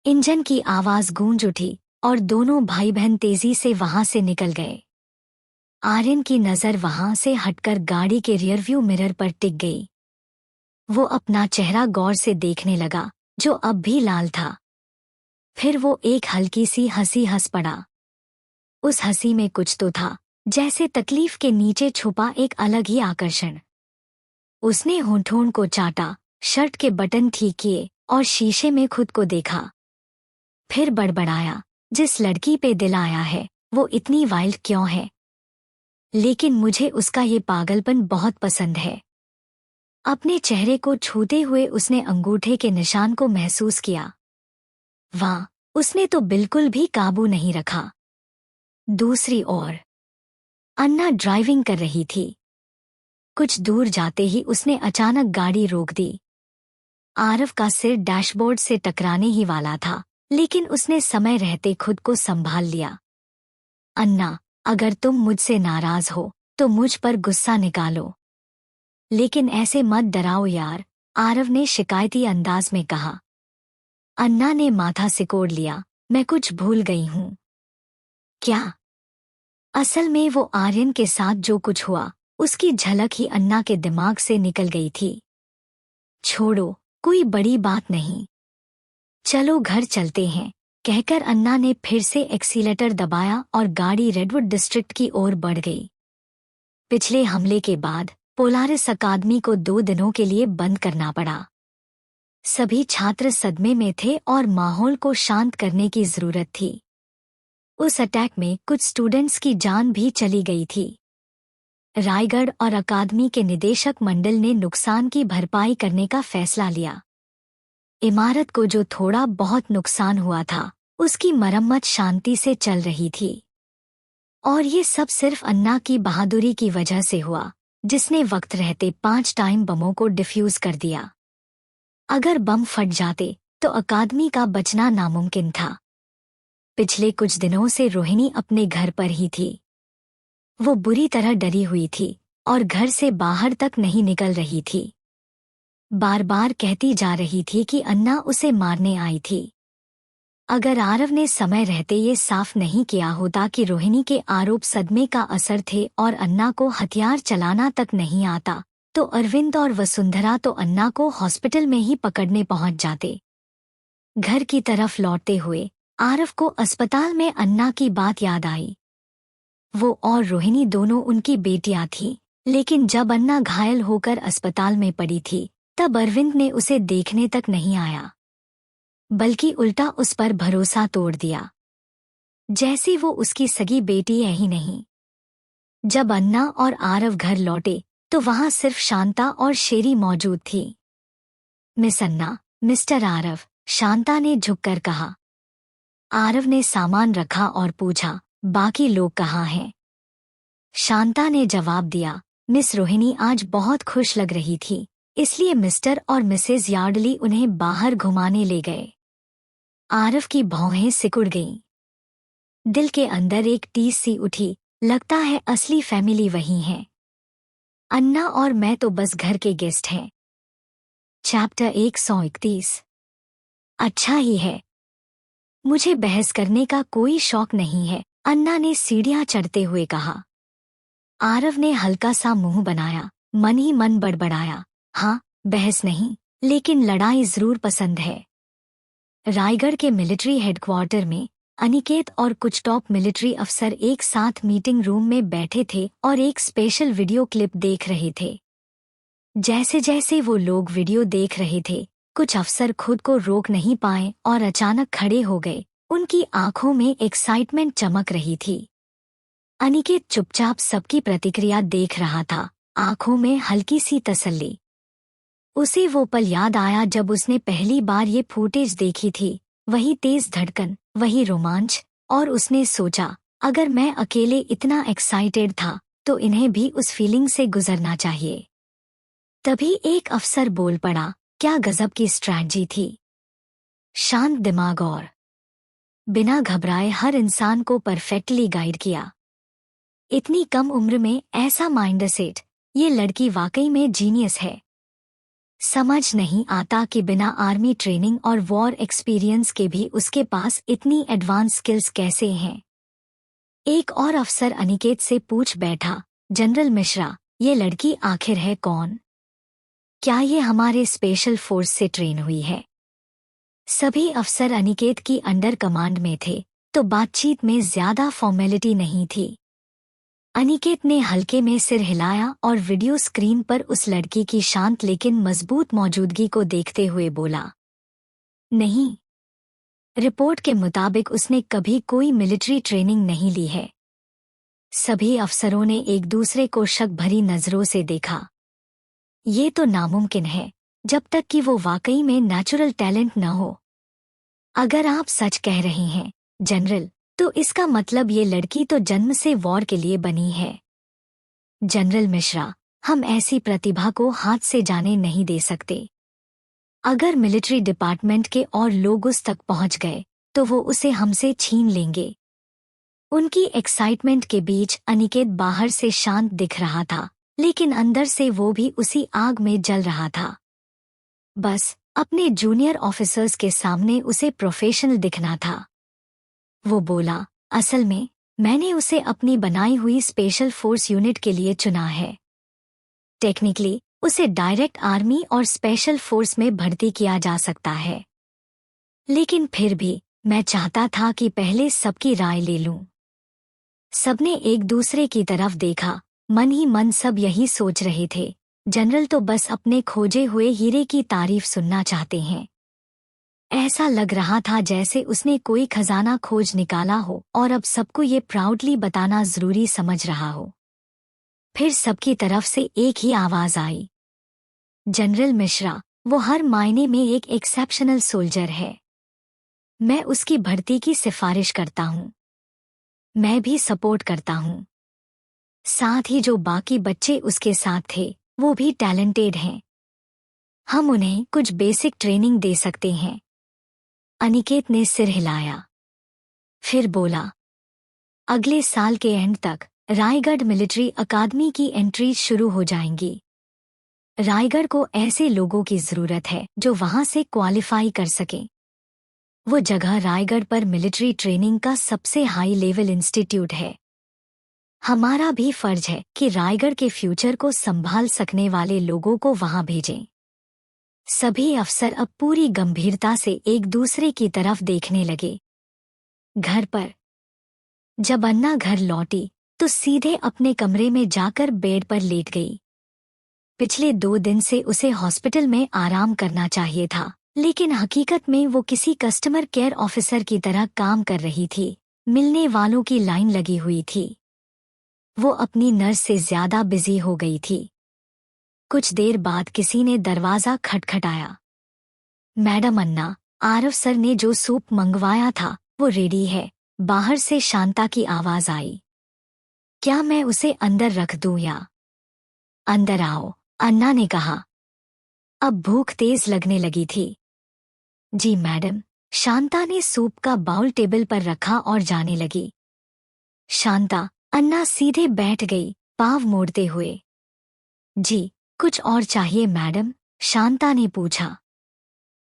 इंजन की आवाज गूंज उठी और दोनों भाई बहन तेजी से वहां से निकल गए। आर्यन की नजर वहां से हटकर गाड़ी के रियरव्यू मिरर पर टिक गई। वो अपना चेहरा गौर से देखने लगा, जो अब भी लाल था। फिर वो एक हल्की सी हंसी हंस पड़ा। उस हंसी में कुछ तो था, जैसे तकलीफ के नीचे छुपा एक अलग ही आकर्षण। उसने होंठों को चाटा, शर्ट के बटन ठीक किए और शीशे में खुद को देखा। फिर बड़बड़ाया, जिस लड़की पे दिल आया है वो इतनी वाइल्ड क्यों है? लेकिन मुझे उसका ये पागलपन बहुत पसंद है। अपने चेहरे को छूते हुए उसने अंगूठे के निशान को महसूस किया। वाह, उसने तो बिल्कुल भी काबू नहीं रखा। दूसरी ओर अन्ना ड्राइविंग कर रही थी। कुछ दूर जाते ही उसने अचानक गाड़ी रोक दी। आरव का सिर डैशबोर्ड से टकराने ही वाला था, लेकिन उसने समय रहते खुद को संभाल लिया। अन्ना, अगर तुम मुझसे नाराज हो तो मुझ पर गुस्सा निकालो, लेकिन ऐसे मत डराओ यार, आरव ने शिकायती अंदाज में कहा। अन्ना ने माथा सिकोड़ लिया। मैं कुछ भूल गई हूँ। क्या? असल में वो आर्यन के साथ जो कुछ हुआ, उसकी झलक ही अन्ना के दिमाग से निकल गई थी। छोड़ो, कोई बड़ी बात नहीं। चलो घर चलते हैं, कहकर अन्ना ने फिर से एक्सीलेटर दबाया और गाड़ी रेडवुड डिस्ट्रिक्ट की ओर बढ़ गई। पिछले हमले के बाद पोलारिस अकादमी को 2 दिनों के लिए बंद करना पड़ा। सभी छात्र सदमे में थे और माहौल को शांत करने की जरूरत थी। उस अटैक में कुछ स्टूडेंट्स की जान भी चली गई थी। रायगढ़ और अकादमी के निदेशक मंडल ने नुकसान की भरपाई करने का फैसला लिया। इमारत को जो थोड़ा बहुत नुकसान हुआ था, उसकी मरम्मत शांति से चल रही थी। और ये सब सिर्फ अन्ना की बहादुरी की वजह से हुआ, जिसने वक्त रहते 5 टाइम बमों को डिफ्यूज कर दिया। अगर बम फट जाते तो अकादमी का बचना नामुमकिन था। पिछले कुछ दिनों से रोहिणी अपने घर पर ही थी। वो बुरी तरह डरी हुई थी और घर से बाहर तक नहीं निकल रही थी। बार बार कहती जा रही थी कि अन्ना उसे मारने आई थी। अगर आरव ने समय रहते ये साफ नहीं किया होता कि रोहिणी के आरोप सदमे का असर थे और अन्ना को हथियार चलाना तक नहीं आता, तो अरविंद और वसुंधरा तो अन्ना को हॉस्पिटल में ही पकड़ने पहुंच जाते। घर की तरफ लौटते हुए आरव को अस्पताल में अन्ना की बात याद आई। वो और रोहिणी दोनों उनकी बेटियां थीं, लेकिन जब अन्ना घायल होकर अस्पताल में पड़ी थी, तब अरविंद ने उसे देखने तक नहीं आया, बल्कि उल्टा उस पर भरोसा तोड़ दिया, जैसे वो उसकी सगी बेटी है ही नहीं। जब अन्ना और आरव घर लौटे तो वहां सिर्फ शांता और शेरी मौजूद थी। मिस अन्ना, मिस्टर आरव, शांता ने झुककर कहा। आरव ने सामान रखा और पूछा, बाकी लोग कहाँ हैं? शांता ने जवाब दिया, मिस रोहिणी आज बहुत खुश लग रही थी, इसलिए मिस्टर और मिसेज यार्डली उन्हें बाहर घुमाने ले गए। आरव की भौहें सिकुड़ गईं। दिल के अंदर एक टीस सी उठी, लगता है असली फैमिली वही है। अन्ना और मैं तो बस घर के गेस्ट हैं। चैप्टर 131। अच्छा ही है, मुझे बहस करने का कोई शौक नहीं है, अन्ना ने सीढ़ियां चढ़ते हुए कहा। आरव ने हल्का सा मुंह बनाया, मन ही मन बड़बड़ाया, हाँ, बहस नहीं, लेकिन लड़ाई जरूर पसंद है। रायगढ़ के मिलिट्री हेडक्वार्टर में अनिकेत और कुछ टॉप मिलिट्री अफसर एक साथ मीटिंग रूम में बैठे थे और एक स्पेशल वीडियो क्लिप देख रहे थे। जैसे जैसे वो लोग वीडियो देख रहे थे, कुछ अफसर खुद को रोक नहीं पाए और अचानक खड़े हो गए। उनकी आंखों में एक्साइटमेंट चमक रही थी। अनिकेत चुपचाप सबकी प्रतिक्रिया देख रहा था, आंखों में हल्की सी तसल्ली। उसे वो पल याद आया जब उसने पहली बार ये फुटेज देखी थी, वही तेज धड़कन, वही रोमांच, और उसने सोचा, अगर मैं अकेले इतना एक्साइटेड था तो इन्हें भी उस फीलिंग से गुजरना चाहिए। तभी एक अफसर बोल पड़ा, क्या गजब की स्ट्रैटेजी थी। शांत दिमाग और बिना घबराए हर इंसान को परफेक्टली गाइड किया। इतनी कम उम्र में ऐसा माइंडसेट, ये लड़की वाकई में जीनियस है। समझ नहीं आता कि बिना आर्मी ट्रेनिंग और वॉर एक्सपीरियंस के भी उसके पास इतनी एडवांस स्किल्स कैसे हैं। एक और अफसर अनिकेत से पूछ बैठा, जनरल मिश्रा, ये लड़की आखिर है कौन? क्या ये हमारे स्पेशल फोर्स से ट्रेन हुई है? सभी अफसर अनिकेत की अंडर कमांड में थे, तो बातचीत में ज्यादा फॉर्मेलिटी नहीं थी। अनिकेत ने हल्के में सिर हिलाया और वीडियो स्क्रीन पर उस लड़की की शांत लेकिन मजबूत मौजूदगी को देखते हुए बोला, नहीं, रिपोर्ट के मुताबिक उसने कभी कोई मिलिट्री ट्रेनिंग नहीं ली है। सभी अफसरों ने एक दूसरे को शक भरी नजरों से देखा। ये तो नामुमकिन है, जब तक कि वो वाकई में नेचुरल टैलेंट न हो। अगर आप सच कह रहे हैं, जनरल, तो इसका मतलब ये लड़की तो जन्म से वॉर के लिए बनी है। जनरल मिश्रा, हम ऐसी प्रतिभा को हाथ से जाने नहीं दे सकते। अगर मिलिट्री डिपार्टमेंट के और लोग उस तक पहुंच गए, तो वो उसे हमसे छीन लेंगे। उनकी एक्साइटमेंट के बीच अनिकेत बाहर से शांत दिख रहा था, लेकिन अंदर से वो भी उसी आग में जल रहा था। बस अपने जूनियर ऑफिसर्स के सामने उसे प्रोफेशनल दिखना था। वो बोला, असल में मैंने उसे अपनी बनाई हुई स्पेशल फोर्स यूनिट के लिए चुना है। टेक्निकली उसे डायरेक्ट आर्मी और स्पेशल फोर्स में भर्ती किया जा सकता है, लेकिन फिर भी मैं चाहता था कि पहले सबकी राय ले लूं। सबने एक दूसरे की तरफ देखा, मन ही मन सब यही सोच रहे थे, जनरल तो बस अपने खोजे हुए हीरे की तारीफ सुनना चाहते हैं। ऐसा लग रहा था जैसे उसने कोई खजाना खोज निकाला हो और अब सबको ये प्राउडली बताना जरूरी समझ रहा हो। फिर सबकी तरफ से एक ही आवाज आई, जनरल मिश्रा, वो हर मायने में एक एक्सेप्शनल सोल्जर है। मैं उसकी भर्ती की सिफारिश करता हूँ। मैं भी सपोर्ट करता हूँ। साथ ही जो बाकी बच्चे उसके साथ थे वो भी टैलेंटेड हैं। हम उन्हें कुछ बेसिक ट्रेनिंग दे सकते हैं। अनिकेत ने सिर हिलाया, फिर बोला, अगले साल के एंड तक रायगढ़ मिलिट्री अकादमी की एंट्रीज शुरू हो जाएंगी। रायगढ़ को ऐसे लोगों की जरूरत है जो वहां से क्वालिफाई कर सकें। वो जगह रायगढ़ पर मिलिट्री ट्रेनिंग का सबसे हाई लेवल इंस्टीट्यूट है। हमारा भी फर्ज है कि रायगढ़ के फ्यूचर को संभाल सकने वाले लोगों को वहां भेजें। सभी अफसर अब पूरी गंभीरता से एक दूसरे की तरफ देखने लगे। घर पर जब अन्ना घर लौटी तो सीधे अपने कमरे में जाकर बेड पर लेट गई। पिछले 2 दिन से उसे हॉस्पिटल में आराम करना चाहिए था, लेकिन हकीकत में वो किसी कस्टमर केयर ऑफिसर की तरह काम कर रही थी। मिलने वालों की लाइन लगी हुई थी। वो अपनी नर्स से ज्यादा बिजी हो गई थी। कुछ देर बाद किसी ने दरवाजा खटखटाया। मैडम अन्ना, आरव सर ने जो सूप मंगवाया था वो रेडी है, बाहर से शांता की आवाज आई। क्या मैं उसे अंदर रख दूं या? अंदर आओ, अन्ना ने कहा। अब भूख तेज लगने लगी थी। जी मैडम। शांता ने सूप का बाउल टेबल पर रखा और जाने लगी। शांता, अन्ना सीधे बैठ गई, पाँव मोड़ते हुए। जी, कुछ और चाहिए मैडम? शांता ने पूछा।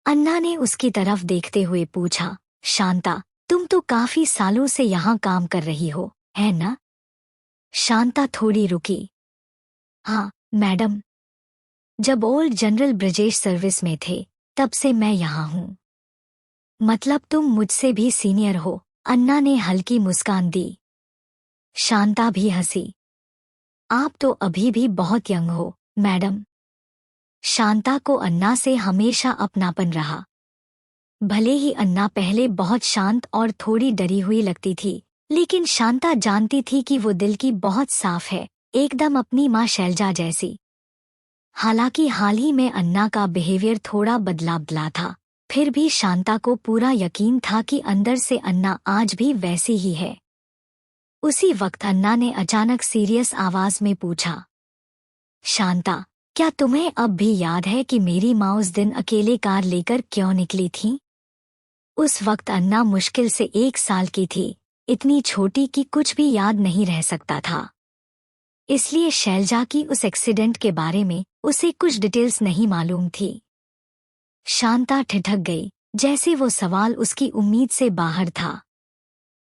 अन्ना ने उसकी तरफ देखते हुए पूछा, शांता, तुम तो काफी सालों से यहाँ काम कर रही हो, है ना? शांता थोड़ी रुकी। हाँ मैडम, जब ओल्ड जनरल ब्रजेश सर्विस में थे तब से मैं यहाँ हूँ। मतलब तुम मुझसे भी सीनियर हो? अन्ना ने हल्की मुस्कान दी। शांता भी हंसी। आप तो अभी भी बहुत यंग हो मैडम। शांता को अन्ना से हमेशा अपनापन रहा। भले ही अन्ना पहले बहुत शांत और थोड़ी डरी हुई लगती थी, लेकिन शांता जानती थी कि वो दिल की बहुत साफ है, एकदम अपनी माँ शैलजा जैसी। हालांकि हाल ही में अन्ना का बिहेवियर थोड़ा बदला था, फिर भी शांता को पूरा यकीन था कि अंदर से अन्ना आज भी वैसी ही है। उसी वक्त अन्ना ने अचानक सीरियस आवाज में पूछा, शांता, क्या तुम्हें अब भी याद है कि मेरी माँ उस दिन अकेले कार लेकर क्यों निकली थी? उस वक्त अन्ना मुश्किल से 1 साल की थी, इतनी छोटी कि कुछ भी याद नहीं रह सकता था। इसलिए शैलजा की उस एक्सीडेंट के बारे में उसे कुछ डिटेल्स नहीं मालूम थी। शांता ठिठक गई, जैसे वो सवाल उसकी उम्मीद से बाहर था।